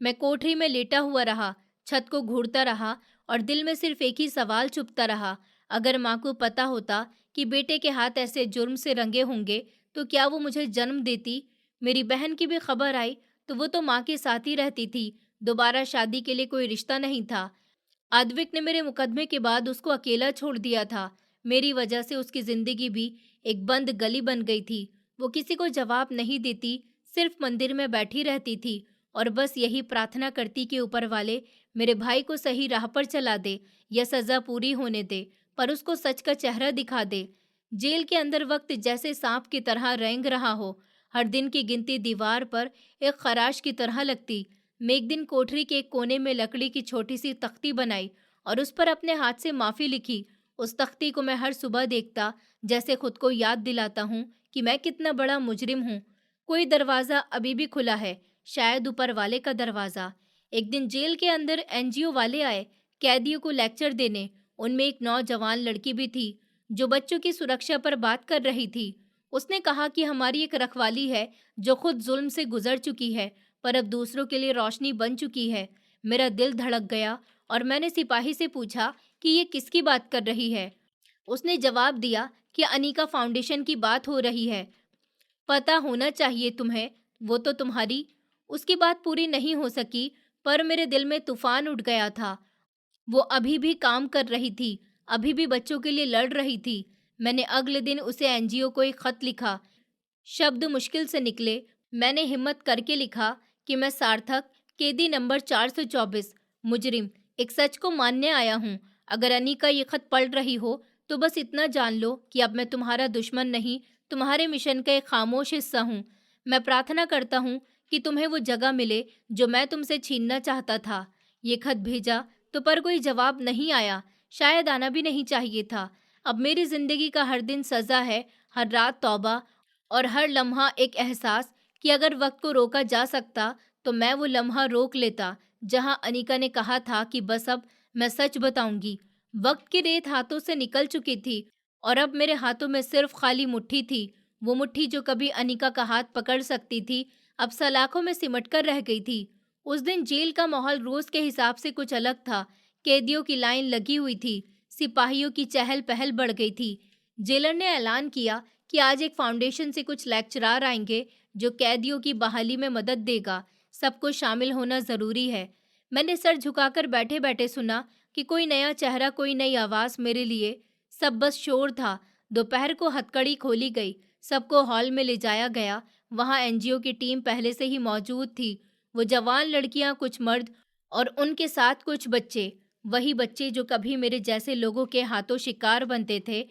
मैं कोठरी में लेटा हुआ रहा, छत को घूरता रहा और दिल में सिर्फ एक ही सवाल चुभता रहा। अगर माँ को पता होता कि बेटे के हाथ ऐसे जुर्म से रंगे होंगे, तो क्या वो मुझे जन्म देती? मेरी बहन की भी खबर आई तो वो तो माँ के साथ ही रहती थी। दोबारा शादी के लिए कोई रिश्ता नहीं था। आद्विक ने मेरे मुकदमे के बाद उसको अकेला छोड़ दिया था। मेरी वजह से उसकी जिंदगी भी एक बंद गली बन गई थी। वो किसी को जवाब नहीं देती, सिर्फ मंदिर में बैठी रहती थी और बस यही प्रार्थना करती कि ऊपर वाले मेरे भाई को सही राह पर चला दे या सजा पूरी होने दे, पर उसको सच का चेहरा दिखा दे। जेल के अंदर वक्त जैसे सांप की तरह रेंग रहा हो। हर दिन की गिनती दीवार पर एक खराश की तरह लगती। मैं एक दिन कोठरी के एक कोने में लकड़ी की छोटी सी तख्ती बनाई और उस पर अपने हाथ से माफी लिखी। उस तख्ती को मैं हर सुबह देखता, जैसे खुद को याद दिलाता हूँ कि मैं कितना बड़ा मुजरिम हूँ। कोई दरवाजा अभी भी खुला है, शायद ऊपर वाले का दरवाजा। एक दिन जेल के अंदर एनजीओ वाले आए, कैदियों को लेक्चर देने। उनमें एक नौजवान लड़की भी थी जो बच्चों की सुरक्षा पर बात कर रही थी। उसने कहा कि हमारी एक रखवाली है जो खुद जुल्म से गुजर चुकी है, पर अब दूसरों के लिए रोशनी बन चुकी है। मेरा दिल धड़क गया और मैंने सिपाही से पूछा कि ये किसकी बात कर रही है। उसने जवाब दिया कि अनीका फाउंडेशन की बात हो रही है। पता होना चाहिए तुम्हें, वो तो तुम्हारी। उसकी बात पूरी नहीं हो सकी, पर मेरे दिल में तूफान उठ गया था। वो अभी भी काम कर रही थी, अभी भी बच्चों के लिए लड़ रही थी। मैंने अगले दिन उसे एनजीओ को एक खत लिखा। शब्द मुश्किल से निकले। मैंने हिम्मत करके लिखा कि मैं सार्थक, कैदी नंबर 424, मुजरिम, एक सच को मानने आया हूँ। अगर अनीका ये खत पढ़ रही हो तो बस इतना जान लो कि अब मैं तुम्हारा दुश्मन नहीं, तुम्हारे मिशन का एक खामोश हिस्सा हूँ। मैं प्रार्थना करता हूँ कि तुम्हें वो जगह मिले जो मैं तुमसे छीनना चाहता था। ये खत भेजा तो पर कोई जवाब नहीं आया, शायद आना भी नहीं चाहिए था। अब मेरी जिंदगी का हर दिन सजा है, हर रात तौबा और हर लम्हा एक एहसास कि अगर वक्त को रोका जा सकता तो मैं वो लम्हा रोक लेता जहां अनीका ने कहा था कि बस अब मैं सच बताऊंगी। वक्त की रेत हाथों से निकल चुकी थी और अब मेरे हाथों में सिर्फ खाली मुट्ठी थी। वो मुट्ठी जो कभी अनीका का हाथ पकड़ सकती थी, अब सलाखों में सिमट कर रह गई थी। उस दिन जेल का माहौल रोज के हिसाब से कुछ अलग था। कैदियों की लाइन लगी हुई थी, सिपाहियों की चहल पहल बढ़ गई थी। जेलर ने ऐलान किया कि आज एक फाउंडेशन से कुछ लेक्चरार आएंगे जो कैदियों की बहाली में मदद देगा। सबको शामिल होना जरूरी है। मैंने सर झुकाकर बैठे बैठे सुना कि कोई नया चेहरा, कोई नई आवाज मेरे लिए। सब बस शोर था। दोपहर को हथकड़ी खोली गई, सबको हॉल में ले जाया गया। वहां एनजीओ की टीम पहले से ही मौजूद थी। वो जवान लड़कियां, कुछ मर्द और उनके साथ कुछ बच्चे, वही बच्चे जो कभी मेरे जैसे लोगों के हाथों शिकार बनते थे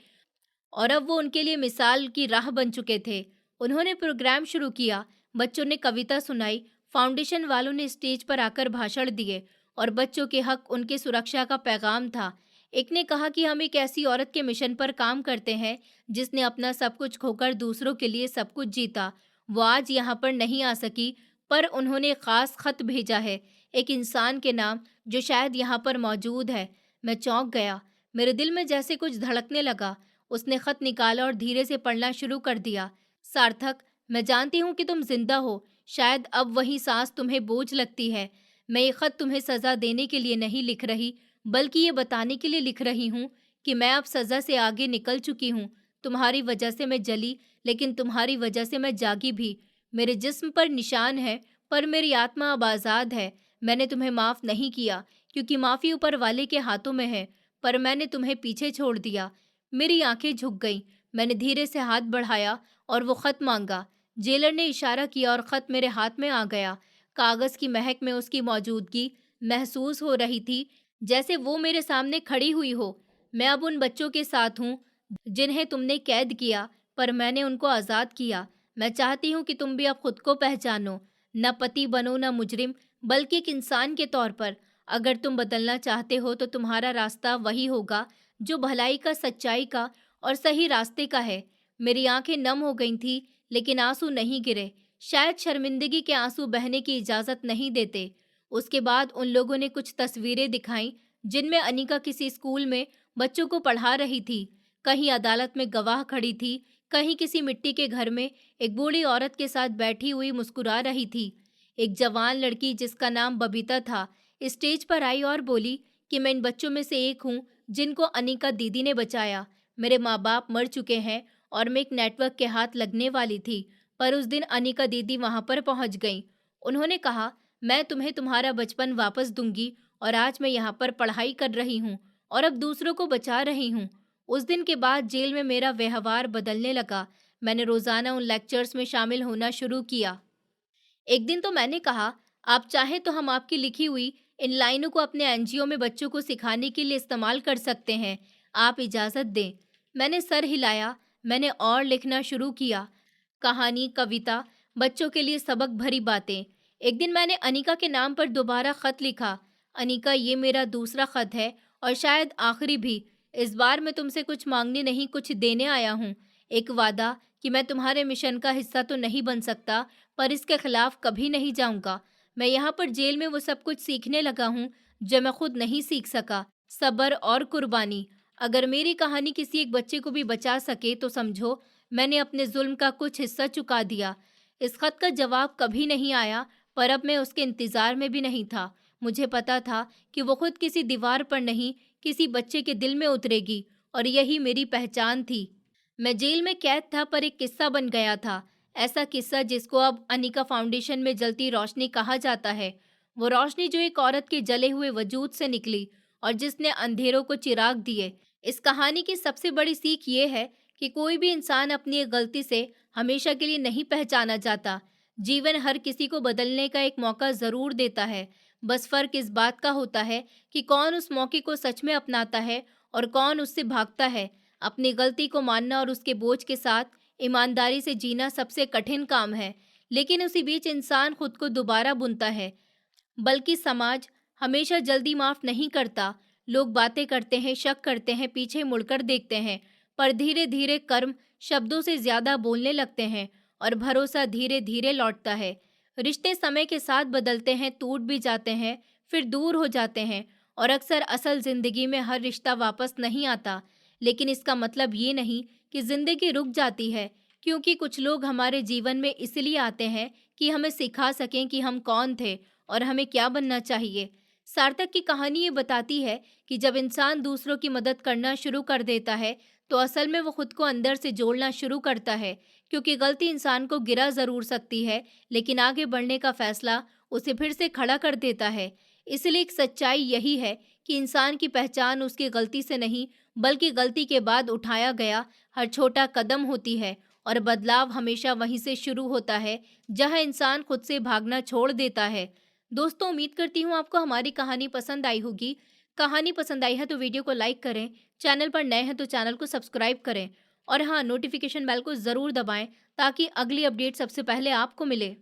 और अब वो उनके लिए मिसाल की राह बन चुके थे। उन्होंने प्रोग्राम शुरू किया। बच्चों ने कविता सुनाई, फाउंडेशन वालों ने स्टेज पर आकर भाषण दिए। और बच्चों के हक, उनकी सुरक्षा का पैगाम था। एक ने कहा कि हम एक ऐसी औरत के मिशन पर काम करते हैं जिसने अपना सब कुछ खोकर दूसरों के लिए सब कुछ जीता। वो आज यहाँ पर नहीं आ सकी, पर उन्होंने एक खास खत भेजा है, एक इंसान के नाम, जो शायद यहाँ पर मौजूद है। मैं चौंक गया। मेरे दिल में जैसे कुछ धड़कने लगा। उसने खत निकाला और धीरे से पढ़ना शुरू कर दिया। सार्थक, मैं जानती हूँ कि तुम जिंदा हो। शायद अब वही सांस तुम्हें बोझ लगती है। मैं ये खत तुम्हें सजा देने के लिए नहीं लिख रही, बल्कि ये बताने के लिए लिख रही हूँ कि मैं अब सजा से आगे निकल चुकी हूँ। तुम्हारी वजह से मैं जली, लेकिन तुम्हारी वजह से मैं जागी भी। मेरे जिस्म पर निशान है, पर मेरी आत्मा अब आज़ाद है। मैंने तुम्हें माफ़ नहीं किया, क्योंकि माफ़ी ऊपर वाले के हाथों में है, पर मैंने तुम्हें पीछे छोड़ दिया। मेरी आंखें झुक गईं। मैंने धीरे से हाथ बढ़ाया और वो खत मांगा। जेलर ने इशारा किया और खत मेरे हाथ में आ गया। कागज़ की महक में उसकी मौजूदगी महसूस हो रही थी, जैसे वो मेरे सामने खड़ी हुई हो। मैं अब उन बच्चों के साथ हूँ जिन्हें तुमने कैद किया, पर मैंने उनको आज़ाद किया। मैं चाहती हूँ कि तुम भी अब खुद को पहचानो। न पति बनो, न मुजरिम, बल्कि एक इंसान के तौर पर। अगर तुम बदलना चाहते हो तो तुम्हारा रास्ता वही होगा जो भलाई का, सच्चाई का और सही रास्ते का है। मेरी आंखें नम हो गई थी, लेकिन आंसू नहीं गिरे। शायद शर्मिंदगी के आंसू बहने की इजाज़त नहीं देते। उसके बाद उन लोगों ने कुछ तस्वीरें दिखाईं, जिनमें अनिका किसी स्कूल में बच्चों को पढ़ा रही थी। कहीं अदालत में गवाह खड़ी थी, कहीं किसी मिट्टी के घर में एक बूढ़ी औरत के साथ बैठी हुई मुस्कुरा रही थी। एक जवान लड़की जिसका नाम बबीता था, स्टेज पर आई और बोली कि मैं इन बच्चों में से एक हूँ जिनको अनिका दीदी ने बचाया। मेरे माँ बाप मर चुके हैं और मैं एक नेटवर्क के हाथ लगने वाली थी, पर उस दिन अनिका दीदी वहां पर पहुंच गईं। उन्होंने कहा, मैं तुम्हें तुम्हारा बचपन वापस दूंगी, और आज मैं यहाँ पर पढ़ाई कर रही हूँ और अब दूसरों को बचा रही हूँ। उस दिन के बाद जेल में मेरा व्यवहार बदलने लगा। मैंने रोजाना उन लेक्चर्स में शामिल होना शुरू किया। एक दिन तो मैंने कहा, आप चाहें तो हम आपकी लिखी हुई इन लाइनों को अपने एनजीओ में बच्चों को सिखाने के लिए इस्तेमाल कर सकते हैं। आप इजाज़त दें। मैंने सर हिलाया। मैंने और लिखना शुरू किया। कहानी, कविता, बच्चों के लिए सबक भरी बातें। एक दिन मैंने अनिका के नाम पर दोबारा खत लिखा। अनिका, ये मेरा दूसरा खत है और शायद आखिरी भी। इस बार मैं तुमसे कुछ मांगने नहीं, कुछ देने आया हूँ। एक वादा कि मैं तुम्हारे मिशन का हिस्सा तो नहीं बन सकता, पर इसके खिलाफ कभी नहीं जाऊंगा। मैं यहाँ पर जेल में वो सब कुछ सीखने लगा हूँ जो मैं खुद नहीं सीख सका। सब्र और कुर्बानी। अगर मेरी कहानी किसी एक बच्चे को भी बचा सके तो समझो मैंने अपने जुल्म का कुछ हिस्सा चुका दिया। इस खत का जवाब कभी नहीं आया, पर अब मैं उसके इंतजार में भी नहीं था। मुझे पता था कि वो खुद किसी दीवार पर नहीं, किसी बच्चे के दिल में उतरेगी, और यही मेरी पहचान थी। मैं जेल में कैद था, पर एक किस्सा बन गया था। ऐसा किस्सा जिसको अब अनिका फाउंडेशन में जलती रोशनी कहा जाता है। वो रोशनी जो एक औरत के जले हुए वजूद से निकली और जिसने अंधेरों को चिराग दिए। इस कहानी की सबसे बड़ी सीख ये है कि कोई भी इंसान अपनी एक गलती से हमेशा के लिए नहीं पहचाना जाता। जीवन हर किसी को बदलने का एक मौका जरूर देता है। बस फर्क इस बात का होता है कि कौन उस मौके को सच में अपनाता है और कौन उससे भागता है। अपनी गलती को मानना और उसके बोझ के साथ ईमानदारी से जीना सबसे कठिन काम है, लेकिन उसी बीच इंसान खुद को दोबारा बुनता है। बल्कि समाज हमेशा जल्दी माफ नहीं करता। लोग बातें करते हैं, शक करते हैं, पीछे मुड़कर देखते हैं, पर धीरे धीरे कर्म शब्दों से ज्यादा बोलने लगते हैं और भरोसा धीरे धीरे लौटता है। रिश्ते समय के साथ बदलते हैं, टूट भी जाते हैं, फिर दूर हो जाते हैं, और अक्सर असल जिंदगी में हर रिश्ता वापस नहीं आता। लेकिन इसका मतलब ये नहीं कि जिंदगी रुक जाती है, क्योंकि कुछ लोग हमारे जीवन में इसलिए आते हैं कि हमें सिखा सकें कि हम कौन थे और हमें क्या बनना चाहिए। सार्थक की कहानी ये बताती है कि जब इंसान दूसरों की मदद करना शुरू कर देता है, तो असल में वो खुद को अंदर से जोड़ना शुरू करता है, क्योंकि गलती इंसान को गिरा जरूर सकती है, लेकिन आगे बढ़ने का फैसला उसे फिर से खड़ा कर देता है। इसलिए एक सच्चाई यही है कि इंसान की पहचान उसकी गलती से नहीं, बल्कि गलती के बाद उठाया गया हर छोटा कदम होती है, और बदलाव हमेशा वहीं से शुरू होता है जहां इंसान खुद से भागना छोड़ देता है। दोस्तों, उम्मीद करती हूँ आपको हमारी कहानी पसंद आई होगी। कहानी पसंद आई है तो वीडियो को लाइक करें, चैनल पर नए हैं तो चैनल को सब्सक्राइब करें, और हाँ, नोटिफिकेशन बेल को ज़रूर दबाएं ताकि अगली अपडेट सबसे पहले आपको मिले।